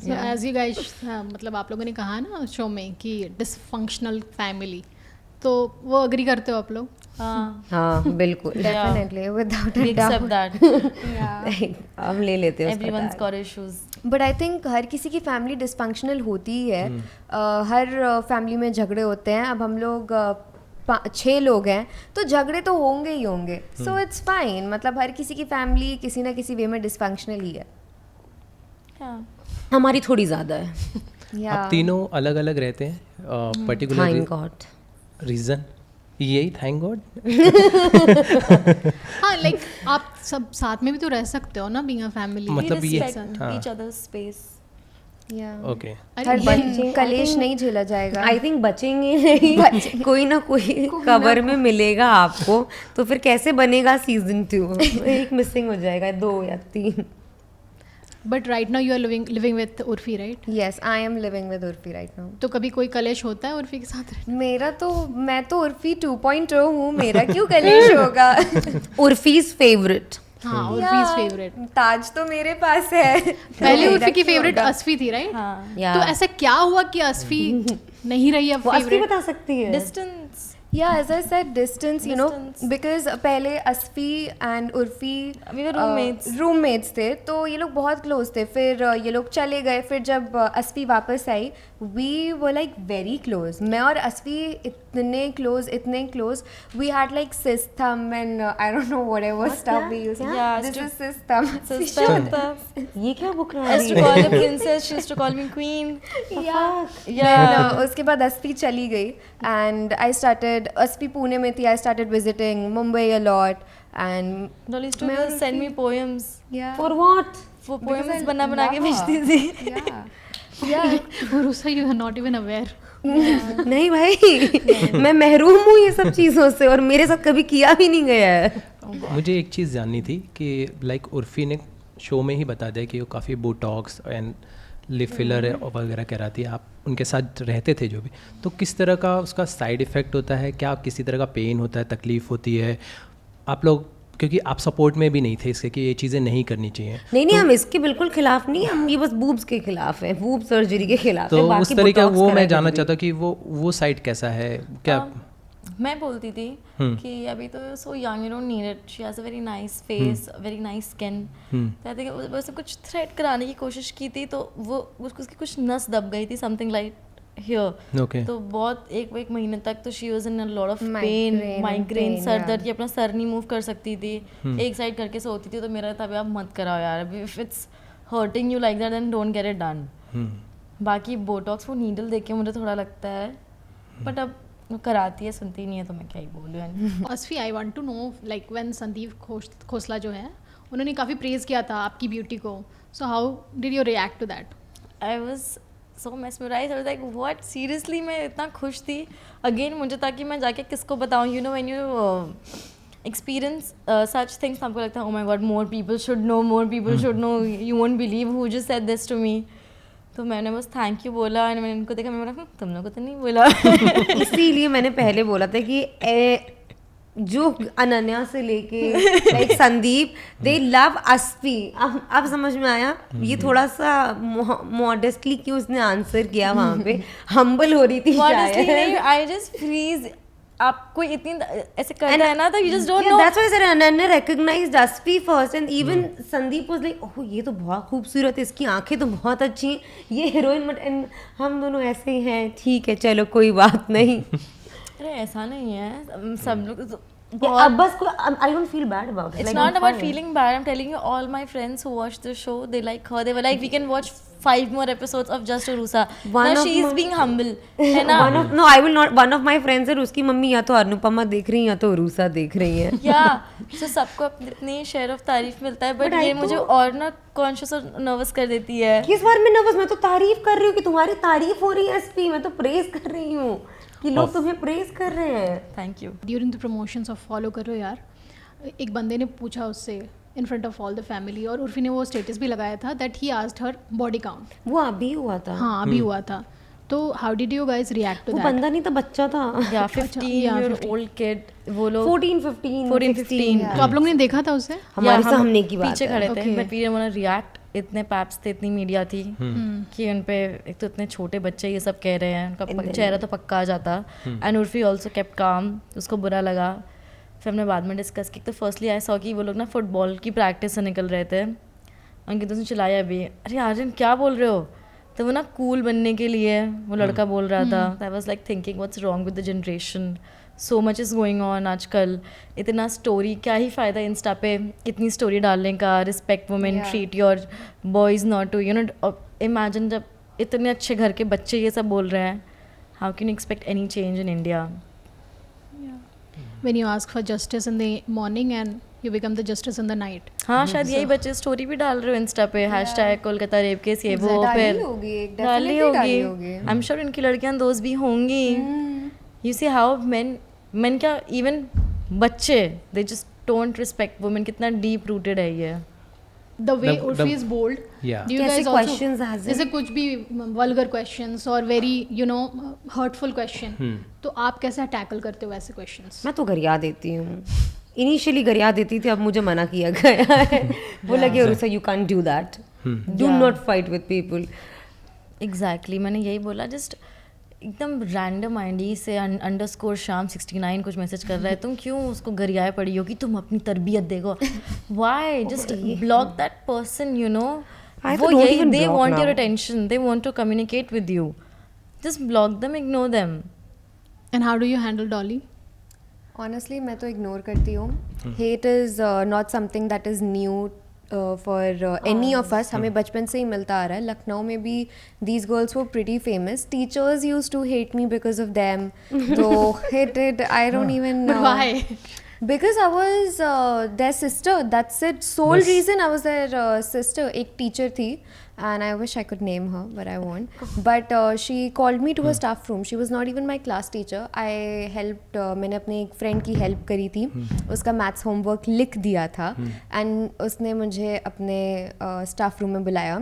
So as you guys मतलब आप लोगों ने कहा ना शो में कि डिसफंक्शनल फैमिली, तो वो अग्री करते हो आप लोग? हाँ हाँ बिल्कुल. Definitely, without a we accept doubt. that हम ले लेते हैं उसका everyone's tag. got issues. But I think हर किसी की फैमिली डिसफंक्शनल होती ही है. हर फैमिली में झगड़े होते हैं. अब हम लोग 6 लोग हैं तो झगड़े तो होंगे ही होंगे. So it's fine. मतलब हर किसी की फैमिली किसी ना किसी वे में डिसफंक्शनल ही है. Yeah. हमारी थोड़ी ज्यादा है. आप तीनों अलग अलग रहते हैं, थैंक पर्टिकुलर गॉड. रीजन यही, थैंक गॉड. हाँ लाइक आप सब साथ में भी तो रह सकते हो ना, बीइंग अ फैमिली. मतलब We ये respect each other's space. Okay. हर दिन कलेश नहीं झेला जाएगा. आई थिंक बचेंगे नहीं. कोई ना कोई कवर में मिलेगा आपको, तो फिर कैसे बनेगा सीजन 2? एक मिसिंग हो जाएगा, 2 या 3. But right now you are living with Urfi, right? Yes, I am living with Urfi right now. तो कभी कोई कलेश होता है उर्फी के साथ? मैं तो उर्फी 2.0 हूँ. मेरा क्यों कलेश होगा? उर्फीज फेवरेट. हाँ, उर्फीज फेवरेट. ताज तो मेरे पास है. पहले उर्फी की फेवरेट असफी थी, राइट? हाँ. तो ऐसा क्या हुआ कि असफी नहीं रही अब वो असली फेवरेट? बता सकती है. Distance. Yeah, as I said, distance, you know, because पहले Asfi and Urfi We were roommates. roommates थे, तो ये लोग बहुत close थे. फिर ये लोग चले गए. फिर जब असफी वापस आई, we were like very close. मैं और असफी इतने close. We had like sis thumb and I don't know whatever stuff we used. Yeah, this is sis thumb. Sister. ये क्या बुक I रहा used to call her princess. She used to call me queen. Then Yeah. उसके बाद असफी चली गई and I started. Asfi Pune में थी. I started visiting Mumbai a lot and Dolly used to send me poems. yeah. For what? वो Because poems I बना के love her. भेजती थी. Yeah. भरोसा, you are not even aware. नहीं भाई, मैं महरूम हूँ ये सब चीज़ों से, और मेरे साथ कभी किया भी नहीं गया है. मुझे एक चीज़ जाननी थी कि लाइक उर्फी ने शो में ही बता दिया कि वो काफ़ी बोटॉक्स एंड लिप फिलर वगैरह कराती है, आप उनके साथ रहते थे जो भी, तो किस तरह का उसका साइड इफ़ेक्ट होता है? क्या किसी तरह का पेन होता है, तकलीफ़ होती है? आप लोग, क्योंकि आप सपोर्ट में भी नहीं थे इसके कि ये चीज़ें नहीं करनी चाहिए, नहीं हम इसके बिल्कुल खिलाफ नहीं, हम ये बस बूब्स के खिलाफ है, बूब सर्जरी के खिलाफ है। तो बाकी उस तरीके botox वो करा मैं के जानना भी। चाहता हूँ कि वो साइड कैसा है क्या? मैं बोलती थी कि अभी तो so young, you don't need it, she has a very nice face, very nice skin. तो आई थिंक वैसे कुछ थ्रेड कराने की कोशिश की थी तो वो उसकी कुछ नस दब गई थी, समथिंग लाइक हियर। Okay. तो बहुत एक महीने तक तो she was in a lot of pain, Migraine migraine, pain, sir yeah. दर्द, कि अपना सर नहीं मूव कर सकती थी, एक साइड करके सोती थी। तो मेरा था आप मत कराओ यार, if it's hurting you like that then don't get it done. बाकी बोटॉक्स वो नीडल देख के मुझे थोड़ा लगता है, बट अब वो कराती है, सुनती नहीं है तो मैं क्या ही बोलूँ। Asfi, I want to know like when Sandeep Khosla जो है उन्होंने काफ़ी प्रेज़ किया था आपकी ब्यूटी को, so how did you react to that? I was so mesmerized. I was like, what? Seriously, मैं इतना खुश थी. Again, मुझे था कि मैं जाके किसको बताऊँ. You know, when you experience such things, आपको लगता है, oh my god, more people should know, more people should know. You won't believe who just said this to me. तो मैंने बस थैंक यू बोला और मैंने उनको देखा, मैं बोला तुम लोगों को तो नहीं बोला। इसीलिए मैंने पहले बोला था कि जो अनन्या से लेके लाइक संदीप, दे लव अस्फी। अब समझ में आया ये थोड़ा सा मॉडेस्टली क्यों उसने आंसर किया वहाँ पे, हम्बल हो रही थी Honestly, शायद। नहीं, I just freeze. आप कोई इतनी ऐसे करता है ना तो you just don't know. That's why I said Ananya recognized Asfi first and even Sandeep was like, oh ये तो बहुत खूबसूरत है, इसकी आंखें तो बहुत अच्छी हैं, ये हीरोइन, बट हम दोनों ऐसे ही हैं, ठीक है चलो कोई बात नहीं। अरे ऐसा नहीं है, सब लोग अब बस I don't feel bad about it. It's Like, not I'm about fine. feeling bad. I'm telling you, all my friends who watched the show, they like her. They were like, we can watch 5 more episodes of just Urusa. One Now of she's my- being humble, है ना? No, I will not. One of my friends है, उसकी mummy या तो अनुपमा देख रही है या तो उरूसा देख रही है। Yeah, so सबको अपनी शेयर ऑफ तारीफ मिलता है, but But I ये तो- मुझे और ना कॉन्शियस और नर्वस कर देती है. किस बार में नर्वस? मैं तो तारीफ कर रही हूँ कि तुम्हारी तारीफ हो रही है एसपी, मैं तो प्रेज कर रही हूँ कि लोग तुम्हें प्रेज कर रहे हैं। Thank you. During the promotions of follow करो यार, एक बंदे ने पूछा उससे in front of all the family, और उर्फी ने वो स्टेटस भी लगाया था that he asked her body count. वो अभी हुआ था। हाँ अभी हुआ था, तो how did you guys react to वो दैट? बंदा नहीं था, बच्चा था। Yeah, 15-year-old kid. वो लोग 14, 15, 14, 16, 15. तो आप लोग ने देखा था उसे? हमारे हम सामने की बात पीछे है। खड़े थे, Okay. But we didn't want to react. इतने पैप्स थे, इतनी मीडिया थी कि उन पे, एक तो इतने छोटे बच्चे ये सब कह रहे हैं, उनका चेहरा तो पक्का आ जाता. एंड उर्फी ऑल्सो केप्ट काम, उसको बुरा लगा. फिर हमने बाद में डिस्कस की. तो फर्स्टली आई सॉ कि वो लोग ना फुटबॉल की प्रैक्टिस से निकल रहे थे. अंकित उसने चिल्लाया भी, अरे आर्यन क्या बोल रहे हो? तो वो ना कूल बनने के लिए वो लड़का बोल रहा था. आई was like thinking what's wrong with the generation, so much is going on आजकल. इतना स्टोरी, क्या ही फ़ायदा इंस्टा पे इतनी स्टोरी डालने का. Respect women, treat your boys not to, you know. Imagine जब इतने अच्छे घर के बच्चे ये सब बोल रहे हैं, how can you expect any change in India? When you ask for justice in the morning and you become the justice in the night. हाँ, शायद यही बच्चे स्टोरी भी डाल रहे हो इंस्टा पे, हैशटैग कोलकाता रेप केस, ये वो. डाली फिर होगी, डाली definitely डाली होगी. होगी. आई एम श्योर इनकी लड़कियां दोस्त भी होंगी. यू सी हाउ मेन क्या, इवन बच्चे, they just don't respect women. कितना डीप रूटेड है ये. The way The- Urfi the- is bold. Yeah. Do you कैसे guys questions also, as in? जैसे कुछ भी vulgar questions और very you know hurtful question, तो आप कैसे टैकल करते हो ऐसे questions? मैं तो गरिया देती हूँ. इनिशियली गरिया देती थी, अब मुझे मना किया गया है. बोला कि उरूसा you can't do that, do not fight with people. Exactly, मैंने यही बोला. जस्ट एकदम रैंडम आईडी से अंडरस्कोर शाम 69 कुछ मैसेज कर रहा है, तुम क्यों उसको गरियाए पड़ी हो कि तुम अपनी तरबियत देखो. Why just block that person, you know. I वो don't यही, even they block want your now. Attention, they want to communicate with you. Just block them, ignore them. And how do you handle Dolly? Honestly, मैं तो ignore करती हूँ. Hate is not something that is new for any of us. हमें बचपन से ही मिलता आ रहा है. लखनऊ में भी these girls were pretty famous. Teachers used to hate me because of them. Though hated, I don't even know. But why? Because I was their sister. That's it. Sole reason I was their sister. एक teacher थी, and I wish I could name her, but I won't. But she called me to her staff room. She was not even my class teacher. I helped. मैंने अपने एक friend की help करी थी. उसका maths homework लिख दिया था, and उसने मुझे अपने staff room में बुलाया.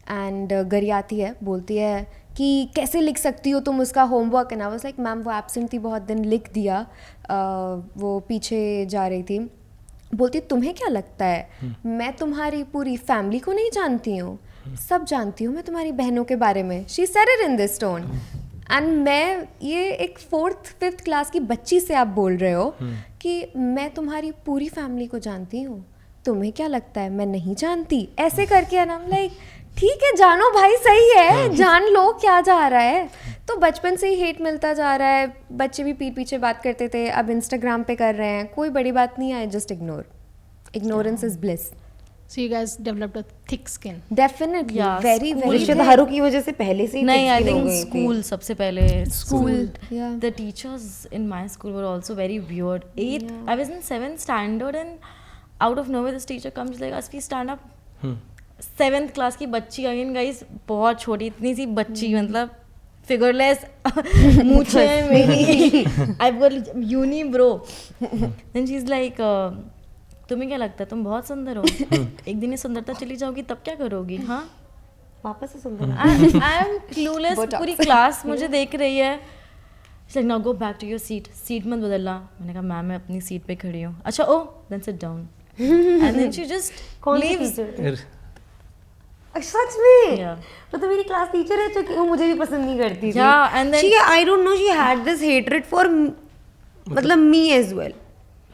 एंड गरियाती है, बोलती है कि कैसे लिख सकती हो तुम उसका homework, and I was like ma'am वो एब्सेंट थी बहुत दिन, लिख दिया। वो पीछे जा रही थी, बोलती तुम्हें क्या लगता है मैं तुम्हारी पूरी फैमिली को नहीं जानती हूँ? सब जानती हूँ मैं तुम्हारी बहनों के बारे में। She said it in this tone, and मैं ये एक 4th 5th क्लास की बच्ची से आप बोल रहे हो कि मैं तुम्हारी पूरी फैमिली को जानती हूँ, तुम्हें क्या लगता है मैं नहीं जानती? ऐसे करके, एंड आई एम लाइक ठीक है जानो भाई, सही है, जान लो क्या जा रहा है। तो बचपन से ही हेट मिलता जा रहा है, बच्चे भी पीठ पीछे बात करते थे, अब इंस्टाग्राम पे कर रहे हैं, कोई बड़ी बात नहीं है, just ignore, ignorance is bliss. So you guys developed a thick skin. Definitely Yeah, very school very रिश्तेदारों की वजह से पहले से ही नहीं, I thick skin think हो गई थी। school सबसे पहले School, yeah. The teachers in my school were also very weird. I was in 7th standard and out of nowhere this teacher comes like, Asfi stand up. 7th class की बच्ची, again guys बहुत छोटी, इतनी सी बच्ची, मतलब फिगरलेस मूछे हैं मेरी, I बोल यूनी bro, then she is like तुम्हें क्या लगता है तुम बहुत सुंदर हो, एक दिन ये सुंदरता चली जाओगी तब क्या करोगी? हाँ, वापस से सुंदर आई एम क्लूलेस, पूरी क्लास मुझे देख रही है, like now go back to your seat, seat मत बदलना। मैंने कहा मैम मैं अपनी सीट पे खड़ी हूँ। अच्छा ओ, then sit down, and then she just कौन सी लीव्स। टीचर? सच में? Yeah. मतलब मेरी क्लास टीचर है जो कि वो मुझे भी पसंद नहीं करती थी। Yeah, and then- she, I don't know, she had this hatred for मतलब me as well।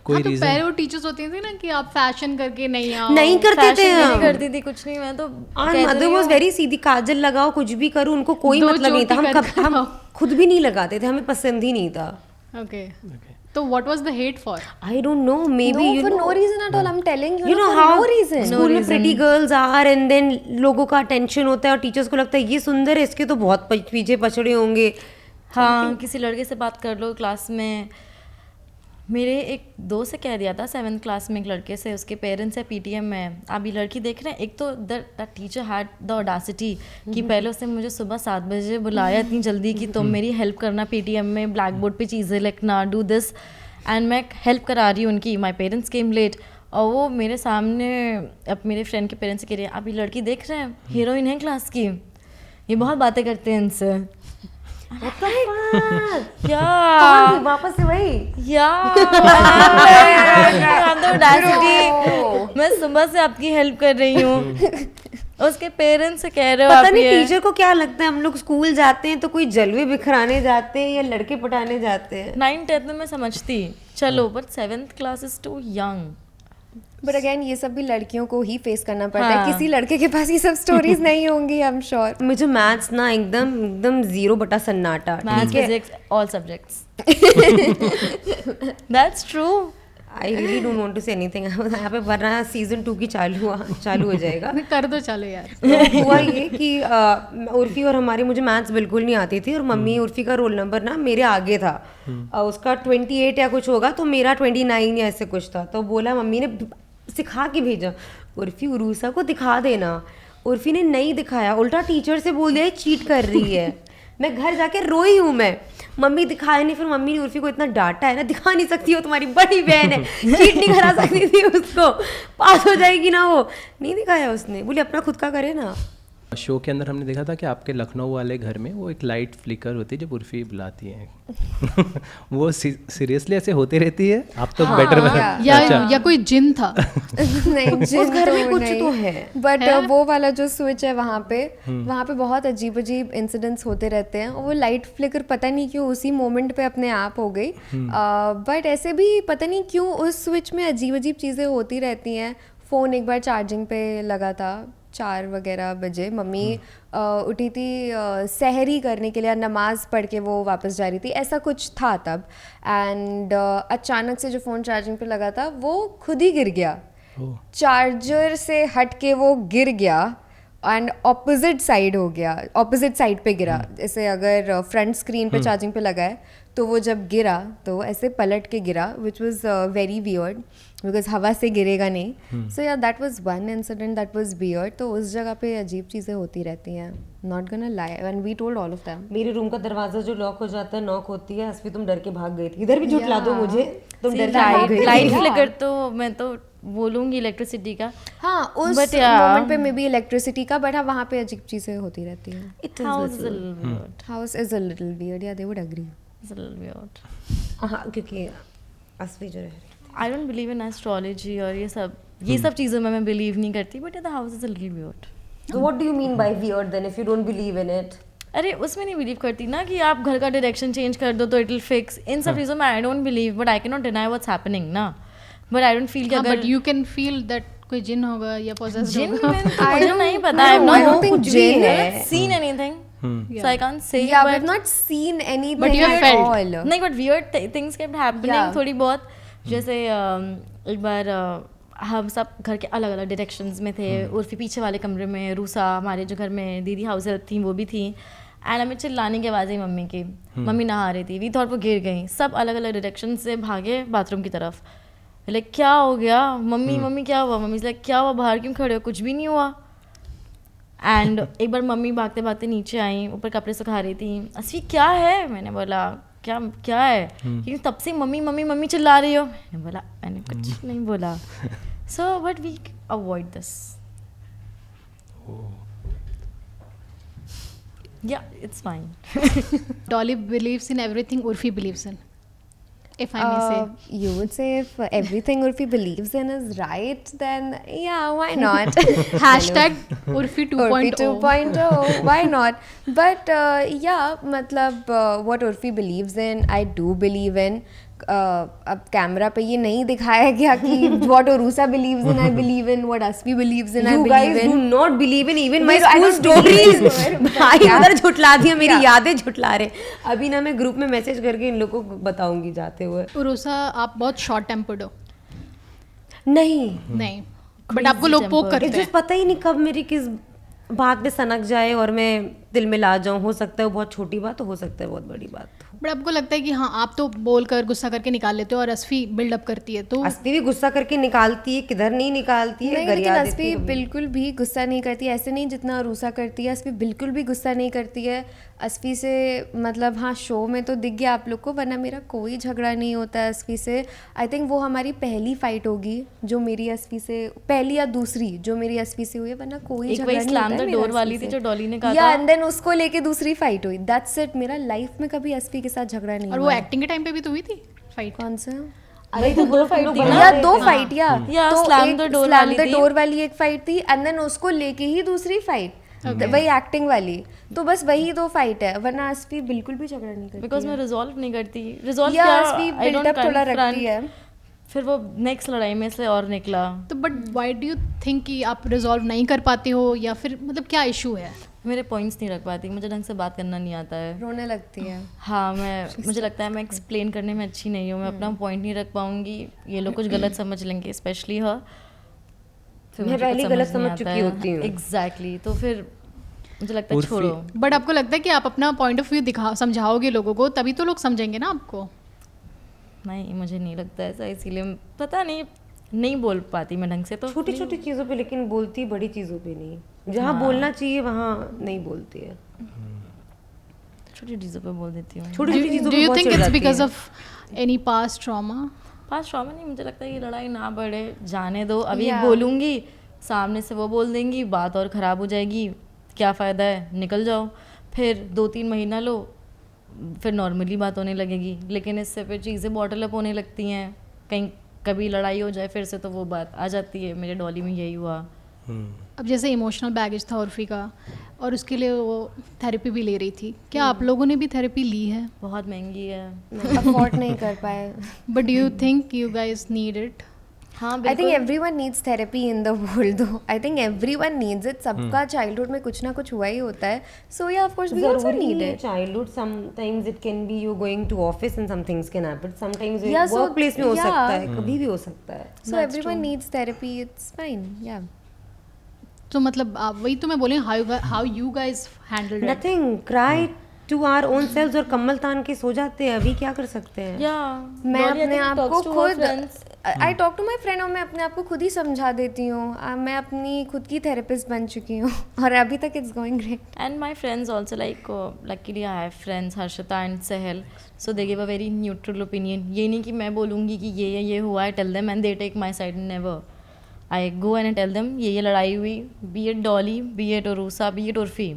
कोई हाँ, तो रीजन? पहले वो टीचर्स होती थी ना कि आप फैशन करके नहीं आओ। नहीं करते थे फैशन हम। नहीं करती थी कुछ नहीं, मैं तो और कहती मदर हूँ, वाज वेरी सीधी, काजल लगाओ कुछ भी करो, उनको कोई दो मतलब नहीं था। चोटी कर हम आओ। खुद भी नहीं लगाते थे, हमें पसंद ही नहीं था। ओके, तो what was the hate for? I don't no, may be No, for no reason at all. I'm telling you, you know for how no reason. School में pretty girls are and then लोगों का attention होता है और teachers को लगता है ये सुंदर है, इसके तो बहुत पीछे पछड़े होंगे। हाँ किसी लड़के से बात कर लो क्लास में। मेरे एक दोस्त से कह दिया था 7th क्लास में एक लड़के से, उसके पेरेंट्स है पीटीएम में, आप ये लड़की देख रहे हैं। एक तो the teacher had the Audacity कि पहले उसने मुझे सुबह 7 बजे बुलाया इतनी जल्दी कि तुम मेरी हेल्प करना पीटीएम में, ब्लैक बोर्ड पे चीज़ें लिखना, डू दिस, एंड मैं हेल्प करा रही हूँ उनकी। माई पेरेंट्स केम लेट, और वो मेरे सामने अब मेरे फ्रेंड के पेरेंट्स से कह रहे हैं आप ये लड़की देख रहे हैं, हीरोइन है क्लास की, ये बहुत बातें करते हैं इनसे। क्या वापस से वही मैं सुबह से आपकी हेल्प कर रही हूँ। उसके पेरेंट्स से कह रहे हो पता आप नहीं ये। टीचर को क्या लगता है, हम लोग स्कूल जाते हैं तो कोई जलवे बिखराने जाते हैं या लड़के पटाने जाते हैं। 9th-10th में मैं समझती चलो, but 7th class is too young. But again ये सब भी लड़कियों को ही फेस करना पड़ता है, हाँ। किसी लड़के के पास ये सब स्टोरीज नहीं होंगी, आई एम श्योर। मुझे मैथ्स ना एकदम एकदम 0 बटा सन्नाटा, मैथ्स, ठीक है। Physics, all subjects. That's true. I really don't want to say anything यहाँ पे, वरना सीजन 2 की चालू हो जाएगा। कर दो चलो यार। तो हुआ ये कि उर्फी और हमारी, मुझे मैथ्स बिल्कुल नहीं आती थी और मम्मी, उर्फी का रोल नंबर ना मेरे आगे था, उसका 28 या कुछ होगा तो मेरा 29 या ऐसे कुछ था। तो बोला, मम्मी ने सिखा के भेजा, उर्फी उरूसा को दिखा देना। उर्फी ने नहीं दिखाया, उल्टा टीचर से बोल दिया चीट कर रही है। मैं घर जाके रोई हूँ मैं, मम्मी दिखाया नहीं। फिर मम्मी ने उर्फी को इतना डांटा है ना, दिखा नहीं सकती हो, तुम्हारी बड़ी बहन है, चीट नहीं करा सकती थी उसको, पास हो जाएगी ना वो। नहीं दिखाया उसने, बोले अपना खुद का करे ना। शो के अंदर हमने देखा था कि आपके लखनऊ वाले घर में वो एक लाइट फ्लिकर होती है जब उर्फी बुलाती है। वो सीरियसली ऐसे होते रहती है? आप तो बेटर या कोई जिन था? नहीं, उस घर में कुछ तो है। बट वो वाला जो स्विच है वहाँ पे बहुत अजीब अजीब इंसिडेंट्स होते रहते हैं। और वो लाइट फ्लिकर पता नहीं क्यों उसी मोमेंट पे अपने आप हो गई, बट ऐसे भी पता नहीं क्यों उस स्विच में अजीब अजीब चीज़ें होती रहती हैं। फ़ोन एक बार चार्जिंग पे लगा था 4 वगैरह बजे, मम्मी उठी थी सहरी करने के लिए, नमाज पढ़ के वो वापस जा रही थी, ऐसा कुछ था तब। एंड अचानक से जो फ़ोन चार्जिंग पे लगा था वो खुद ही गिर गया, चार्जर से हट के वो गिर गया एंड ऑपोजिट साइड हो गया, ऑपोजिट साइड पे गिरा। जैसे अगर फ्रंट स्क्रीन पे चार्जिंग पे लगा है तो वो जब गिरा तो ऐसे पलट के गिरा, which was very weird because हवा से गिरेगा नहीं। So yeah that was one incident that was weird. तो उस जगह पे अजीब चीज़ें होती रहती हैं, not gonna lie, and we told all of them. मेरे रूम का दरवाजा जो लॉक हो जाता है, नॉक होती है, असफी तुम डर के भाग गई थी, इधर भी झुठला दो मुझे, तुम डर के भाग गई थी। लाइट फ्लिकर तो मैं तो बोलूँगी इलेक्ट्रिसिटी का. हाँ उस But yeah. मोमेंट पे मे बी इलेक्ट्रिसिटी का, बट हाँ वहाँ पे अजीब चीज़ें होती रहती हैं. House is a little weird. House is a little weird, yeah they would agree. It's a little weird. हाँ क्योंकि असली जो रह रही I don't believe in astrology और ये सब चीज़ों में मैं बिलीव नहीं करती, but the house is a little weird. So what do you mean by weird then if you don't believe in it? अरे उसमें नहीं बिलीव करती ना कि आप घर का डायरेक्शन चेंज कर दो तो इट विल फिक्स. इन सब चीज़ों में I don't believe, but I can not deny what's happening ना. बट आई डोंट फील कि बट अगर यू कैन फील दैट कोई जिन होगा या पोजेस्ड जिन होगा. मुझे नहीं पता. आई I don't think jinn have seen anything, so I can't say. Yeah, we've not seen anything But you have at felt. all. नहीं, but weird things kept happening Yeah. थोड़ी बहुत. जैसे एक बार हम सब घर के अलग अलग डायरेक्शंस में थे. उर्फी पीछे वाले कमरे में, रूसा हमारे जो घर में दीदी हाउस हेल्प थी वो भी थी. एंड हमें चिल्लाने की आवाज़ आई मम्मी की. मम्मी नहा रही थी, वी थॉट वो गिर गई. सब अलग अलग डायरेक्शन से भागे बाथरूम की तरफ. लाइक क्या हो गया मम्मी, मम्मी क्या हुआ? मम्मी लाइक क्या हुआ, बाहर क्यों खड़े हो? कुछ भी नहीं हुआ. एंड एक बार मम्मी भागते भागते नीचे आई, ऊपर कपड़े सुखा रही थी. असफी क्या है? मैंने बोला क्या क्या है? क्योंकि तब से मम्मी मम्मी मम्मी चिल्ला रही हो. मैंने बोला मैंने कुछ नहीं बोला. So but we avoid this. Yeah it's fine. Dolly believes in everything Urfi believes in, if I may say. You would say if everything Urfi believes in is right, then yeah, why not? Hashtag Urfi 2.0. Urfi 2.0, why not? But yeah, मतलब what Urfi believes in, I do believe in. अब camera पे ये नहीं दिखाया गया कि what Urusa believes in, I believe in. What Asfi believes in, I You believe guys in. do not believe in even my I school don't stories. believe in. भाई उधर झुटला दिया, मेरी Yeah. यादें झुटला रहे. अभी ना मैं ग्रुप में मैसेज करके इन लोगों को बताऊंगी जाते हुए. उरुसा आप बहुत शॉर्ट टेम्पर्ड हो. नहीं, नहीं, बट आपको लोग पोक करते इट्स हैं. जस्ट पता ही नहीं कब मेरी किस बात पे सनक जाए और मैं दिल में ला जाऊं. हो सकता है वो बहुत छोटी बात हो, हो सकता है बहुत बड़ी बात हो. बट आपको लगता है कि हाँ आप तो बोल कर गुस्सा करके निकाल लेते हो और असफी बिल्डअप करती है, तो अस्ती भी गुस्सा करके निकालती है, किधर नहीं निकालती है. नहीं, लेकिन गरिया देती अस्फी है कभी. बिल्कुल भी गुस्सा नहीं करती. ऐसे नहीं जितना रूसा करती है, अस्फी बिल्कुल भी गुस्सा नहीं करती है. अस्फी से मतलब हाँ शो में तो दिख गया आप लोग को, वरना मेरा कोई झगड़ा नहीं होता है अस्फी से. आई थिंक वो हमारी पहली फाइट होगी जो मेरी अस्फी से, पहली या दूसरी जो मेरी अस्फी से हुई है, वरना कोई एक झगड़ा वही नहीं slam होता है the मेरा door वाली अस्फी थी से. जो डॉली ने कहा या था. एंड देन उसको लेके दूसरी फाइट हुई. That's it. मेरा लाइफ में कभी अस्फी के साथ झगड़ा नहीं और हुआ वो है. एक्टिंग के टाइम पे भी तो हुई थी फाइट. कौन सा? अरे तो दो फाइट या दो फाइट या या तो slam एक the door slam वाली the थी. door वाली एक फाइट थी एंड देन उसको लेके ही दूसरी फाइट, वही एक्टिंग वाली. तो बस वही दो फाइट है, वरना अस्फी बिल्कुल भी झगड़ा नहीं करती. बिकॉज मैं रिजॉल्व नहीं करती. रिजॉल्व या क्या, अस्फी I don't बिल्डअप थोड़ा confront. रखती है. फिर वो नेक्स्ट लड़ाई में से और निकला. तो but why do you think कि आप रिजॉल्व नहीं कर पाते हो, या फिर मतलब क्या इशू है? मेरे पॉइंट्स नहीं रख पाती, मुझे ढंग से बात करना नहीं आता है. रोने लगती है. हाँ मुझे लगता है मैं एक्सप्लेन करने में अच्छी नहीं हूँ. मैं अपना पॉइंट नहीं रख पाऊंगी, ये लोग कुछ गलत समझ लेंगे, स्पेशली हर. मैं पहले गलत समझ चुकी होती हूँ. एग्जैक्टली. तो फिर मुझे लगता है उर्फी- छोड़ो. बट आपको लगता है कि आप अपना पॉइंट ऑफ व्यू दिखा समझाओगे लोगों को, तभी तो लोग समझेंगे ना आपको? नहीं मुझे नहीं लगता ऐसा, इसीलिए पता नहीं बोल पाती मैं ढंग से. तो छोटी छोटी चीज़ों पे लेकिन बोलती है, बड़ी चीज़ों पे नहीं. जहाँ बोलना चाहिए वहाँ नहीं बोलती है. छोटी चीज़ों पे बोल देती हूँ. छोटी छोटी चीज़ों डू पे यू बहुत थिंक चिढ़ इट्स जाती बिकॉज है. Of any past trauma? Pass trauma नहीं, मुझे लगता है ये लड़ाई ना बढ़े, जाने दो. अभी बोलूँगी, सामने से वो बोल देंगी, बात और ख़राब हो जाएगी. क्या फ़ायदा है, निकल जाओ. फिर 2-3 महीना लो, फिर नॉर्मली बात होने लगेगी. लेकिन इससे फिर चीज़ें बॉटल अप होने लगती हैं. कहीं कभी लड़ाई हो जाए फिर से तो वो बात आ जाती है. मेरे डॉली में यही हुआ. अब जैसे इमोशनल बैगेज था उर्फी का, और उसके लिए वो थेरेपी भी ले रही थी. क्या आप लोगों ने भी थेरेपी ली है? बहुत महंगी है. अफोर्ड नहीं कर पाए. But do you think you guys need it? हाँ I think everyone needs therapy in the world though. I think everyone needs it. सबका childhood में कुछ ना कुछ हुआ ही होता है. So yeah, of course we also जरूरी need नहीं है it. childhood. Sometimes it can be you going to office and some things can happen. Sometimes Yeah, so- workplace में हो yeah. सकता है, कभी भी हो सकता है. So everyone needs therapy. It's fine. Yeah. तो मतलब वही तो मैं बोले how you guys handle it. Nothing. Cry to our own selves और कम्बल तान के सो जाते हैं. अभी क्या कर सकते हैं? या मैं अपने आप को खुद I talk to my friend और मैं अपने आप को खुद ही समझा देती हूँ. मैं अपनी खुद की थेरेपिस्ट बन चुकी हूँ और अभी तक it's going great. And my friends also, like luckily I have friends Harshita and Sahel, so they give a very neutral opinion. ये नहीं कि मैं बोलूँगी कि ये हुआ, I tell them and they take my side. Never. I go and I tell them ये लड़ाई हुई, be it Dolly, be it Urusa, be it Urfi.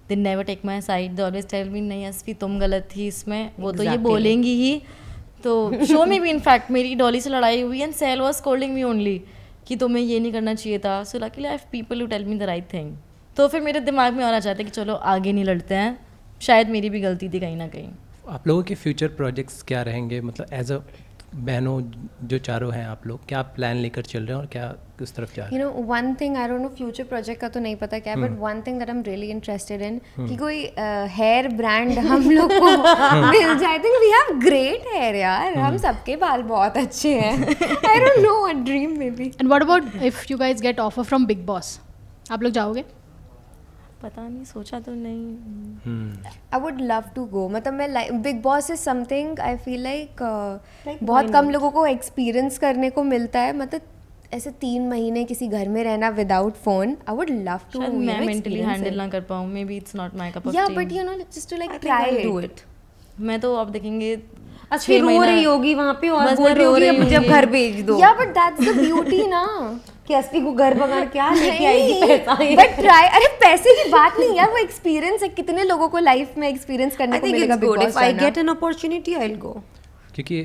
They never take my side. They always tell me नहीं अस्फी तुम गलत थी इसमें, वो तो ये बोलेंगी ही. तो शो में भी इनफैक्ट मेरी डॉली से लड़ाई हुई एंड सेल वाज स्कोल्डिंग मी ओनली कि तुम्हें ये नहीं करना चाहिए था. So luckily I have people who tell me the right thing. तो फिर मेरे दिमाग में और आ जाता है कि चलो आगे नहीं लड़ते हैं, शायद मेरी भी गलती थी कहीं ना कहीं. आप लोगों के फ्यूचर प्रोजेक्ट्स क्या रहेंगे, मतलब एज अ बहनों जो चारों हैं आप लोग, क्या प्लान लेकर चल रहे हैं और क्या किस तरफ जा रहे हैं? You know one thing, I don't know future project का तो नहीं पता क्या, but one thing that I am really interested in कि कोई हेयर ब्रांड हम लोग को मिल जाए. I think we have great hair यार, हम सबके बाल बहुत अच्छे हैं. I don't know, a dream maybe. And what about if you guys get offer from Bigg Boss, आप लोग जाओगे? पता नहीं, सोचा तो नहीं. I would love to go. मतलब मैं Bigg Boss is something I feel like बहुत कम लोगों को एक्सपीरियंस करने को मिलता है. मतलब ऐसे 3 महीने किसी घर में रहना without phone, I would love to. शायद मैं मेंटली हैंडल ना कर पाऊँ, maybe it's not my cup of yeah tea. But you know just to like try do it. मैं तो अब देखेंगे अच्छी रो रही होगी वहाँ पे और बस बोल मैं रही रो होगी रही अब मुझे अब होंगी. घर भेज दो. या बट दैट्स द ब्यूटी ना. कि अस्पी को घर बगाड़ क्या लेके आएगी पैसा? But try. अरे पैसे की बात नहीं यार, वो एक्सपीरियंस है. कितने लोगों को लाइफ में एक्सपीरियंस करने आई को थिंक मिलेगा it's big good. Boss if I जाना. Get an opportunity I will go. क्योंकि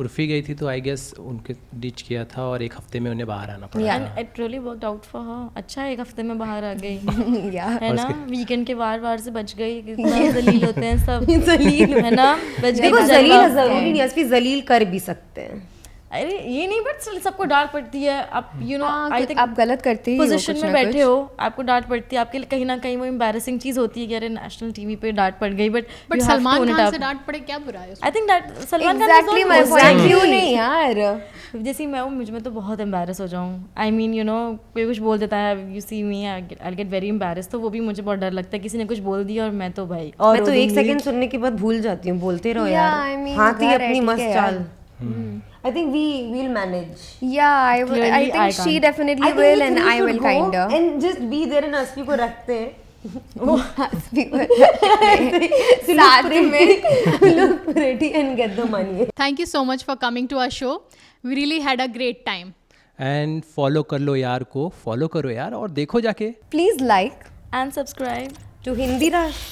उर्फी गई थी तो आई गेस उनके डीच किया था और एक हफ्ते में उन्हें बाहर आना पड़ा. And it really worked out for her. अच्छा है, 1 हफ्ते में बाहर आ गई. या है ना, वीकेंड के वार से बच गई. कितना जलील होते हैं सब. जलील है ना, बच गई. देखो बचा जलील हुआ. जरूरी नहीं, अस्पी जलील कर भी सकते हैं. अरे ये नहीं, बट सबको डांट पड़ती है. आप यू नो आई थिंक आप गलत करते ही हो पोजीशन कुछ में ना बैठे कुछ. हो, आपको डांट पड़ती है. आपके लिए कहीं ना कहीं वो एम्बैरेसिंग चीज़ होती है कि अरे नेशनल टीवी पे डांट पड़ गई. बट सलमान खान से डांट पड़े क्या बुरा है उसमें? I think that Salman exactly my Khan point. क्यों नहीं यार. जैसे मैं हूँ, मुझ में तो बहुत एम्बैरस हो जाऊँ. आई मीन यू नो कोई कुछ बोल देता है, you see me I get very embarrass. तो वो भी मुझे बहुत डर लगता है. किसी ने कुछ बोल दिया और मैं तो भाई और मैं तो 1 सेकंड सुनने के बाद भूल जाती हूँ. बोलते रहो यार. I mean, हाथी घर है, अपनी ठीक मस्त है चाल. I think we will manage. Yeah, I Clearly, think I she can't. definitely will and I will kind of. And just be there and अस्पी को रखते हैं. साथ में Look pretty and get the money. Thank you so much for coming to our show. We really had a great time. And follow कर लो यार को, follow करो यार और देखो जाके. please like and subscribe To Hindi Rush.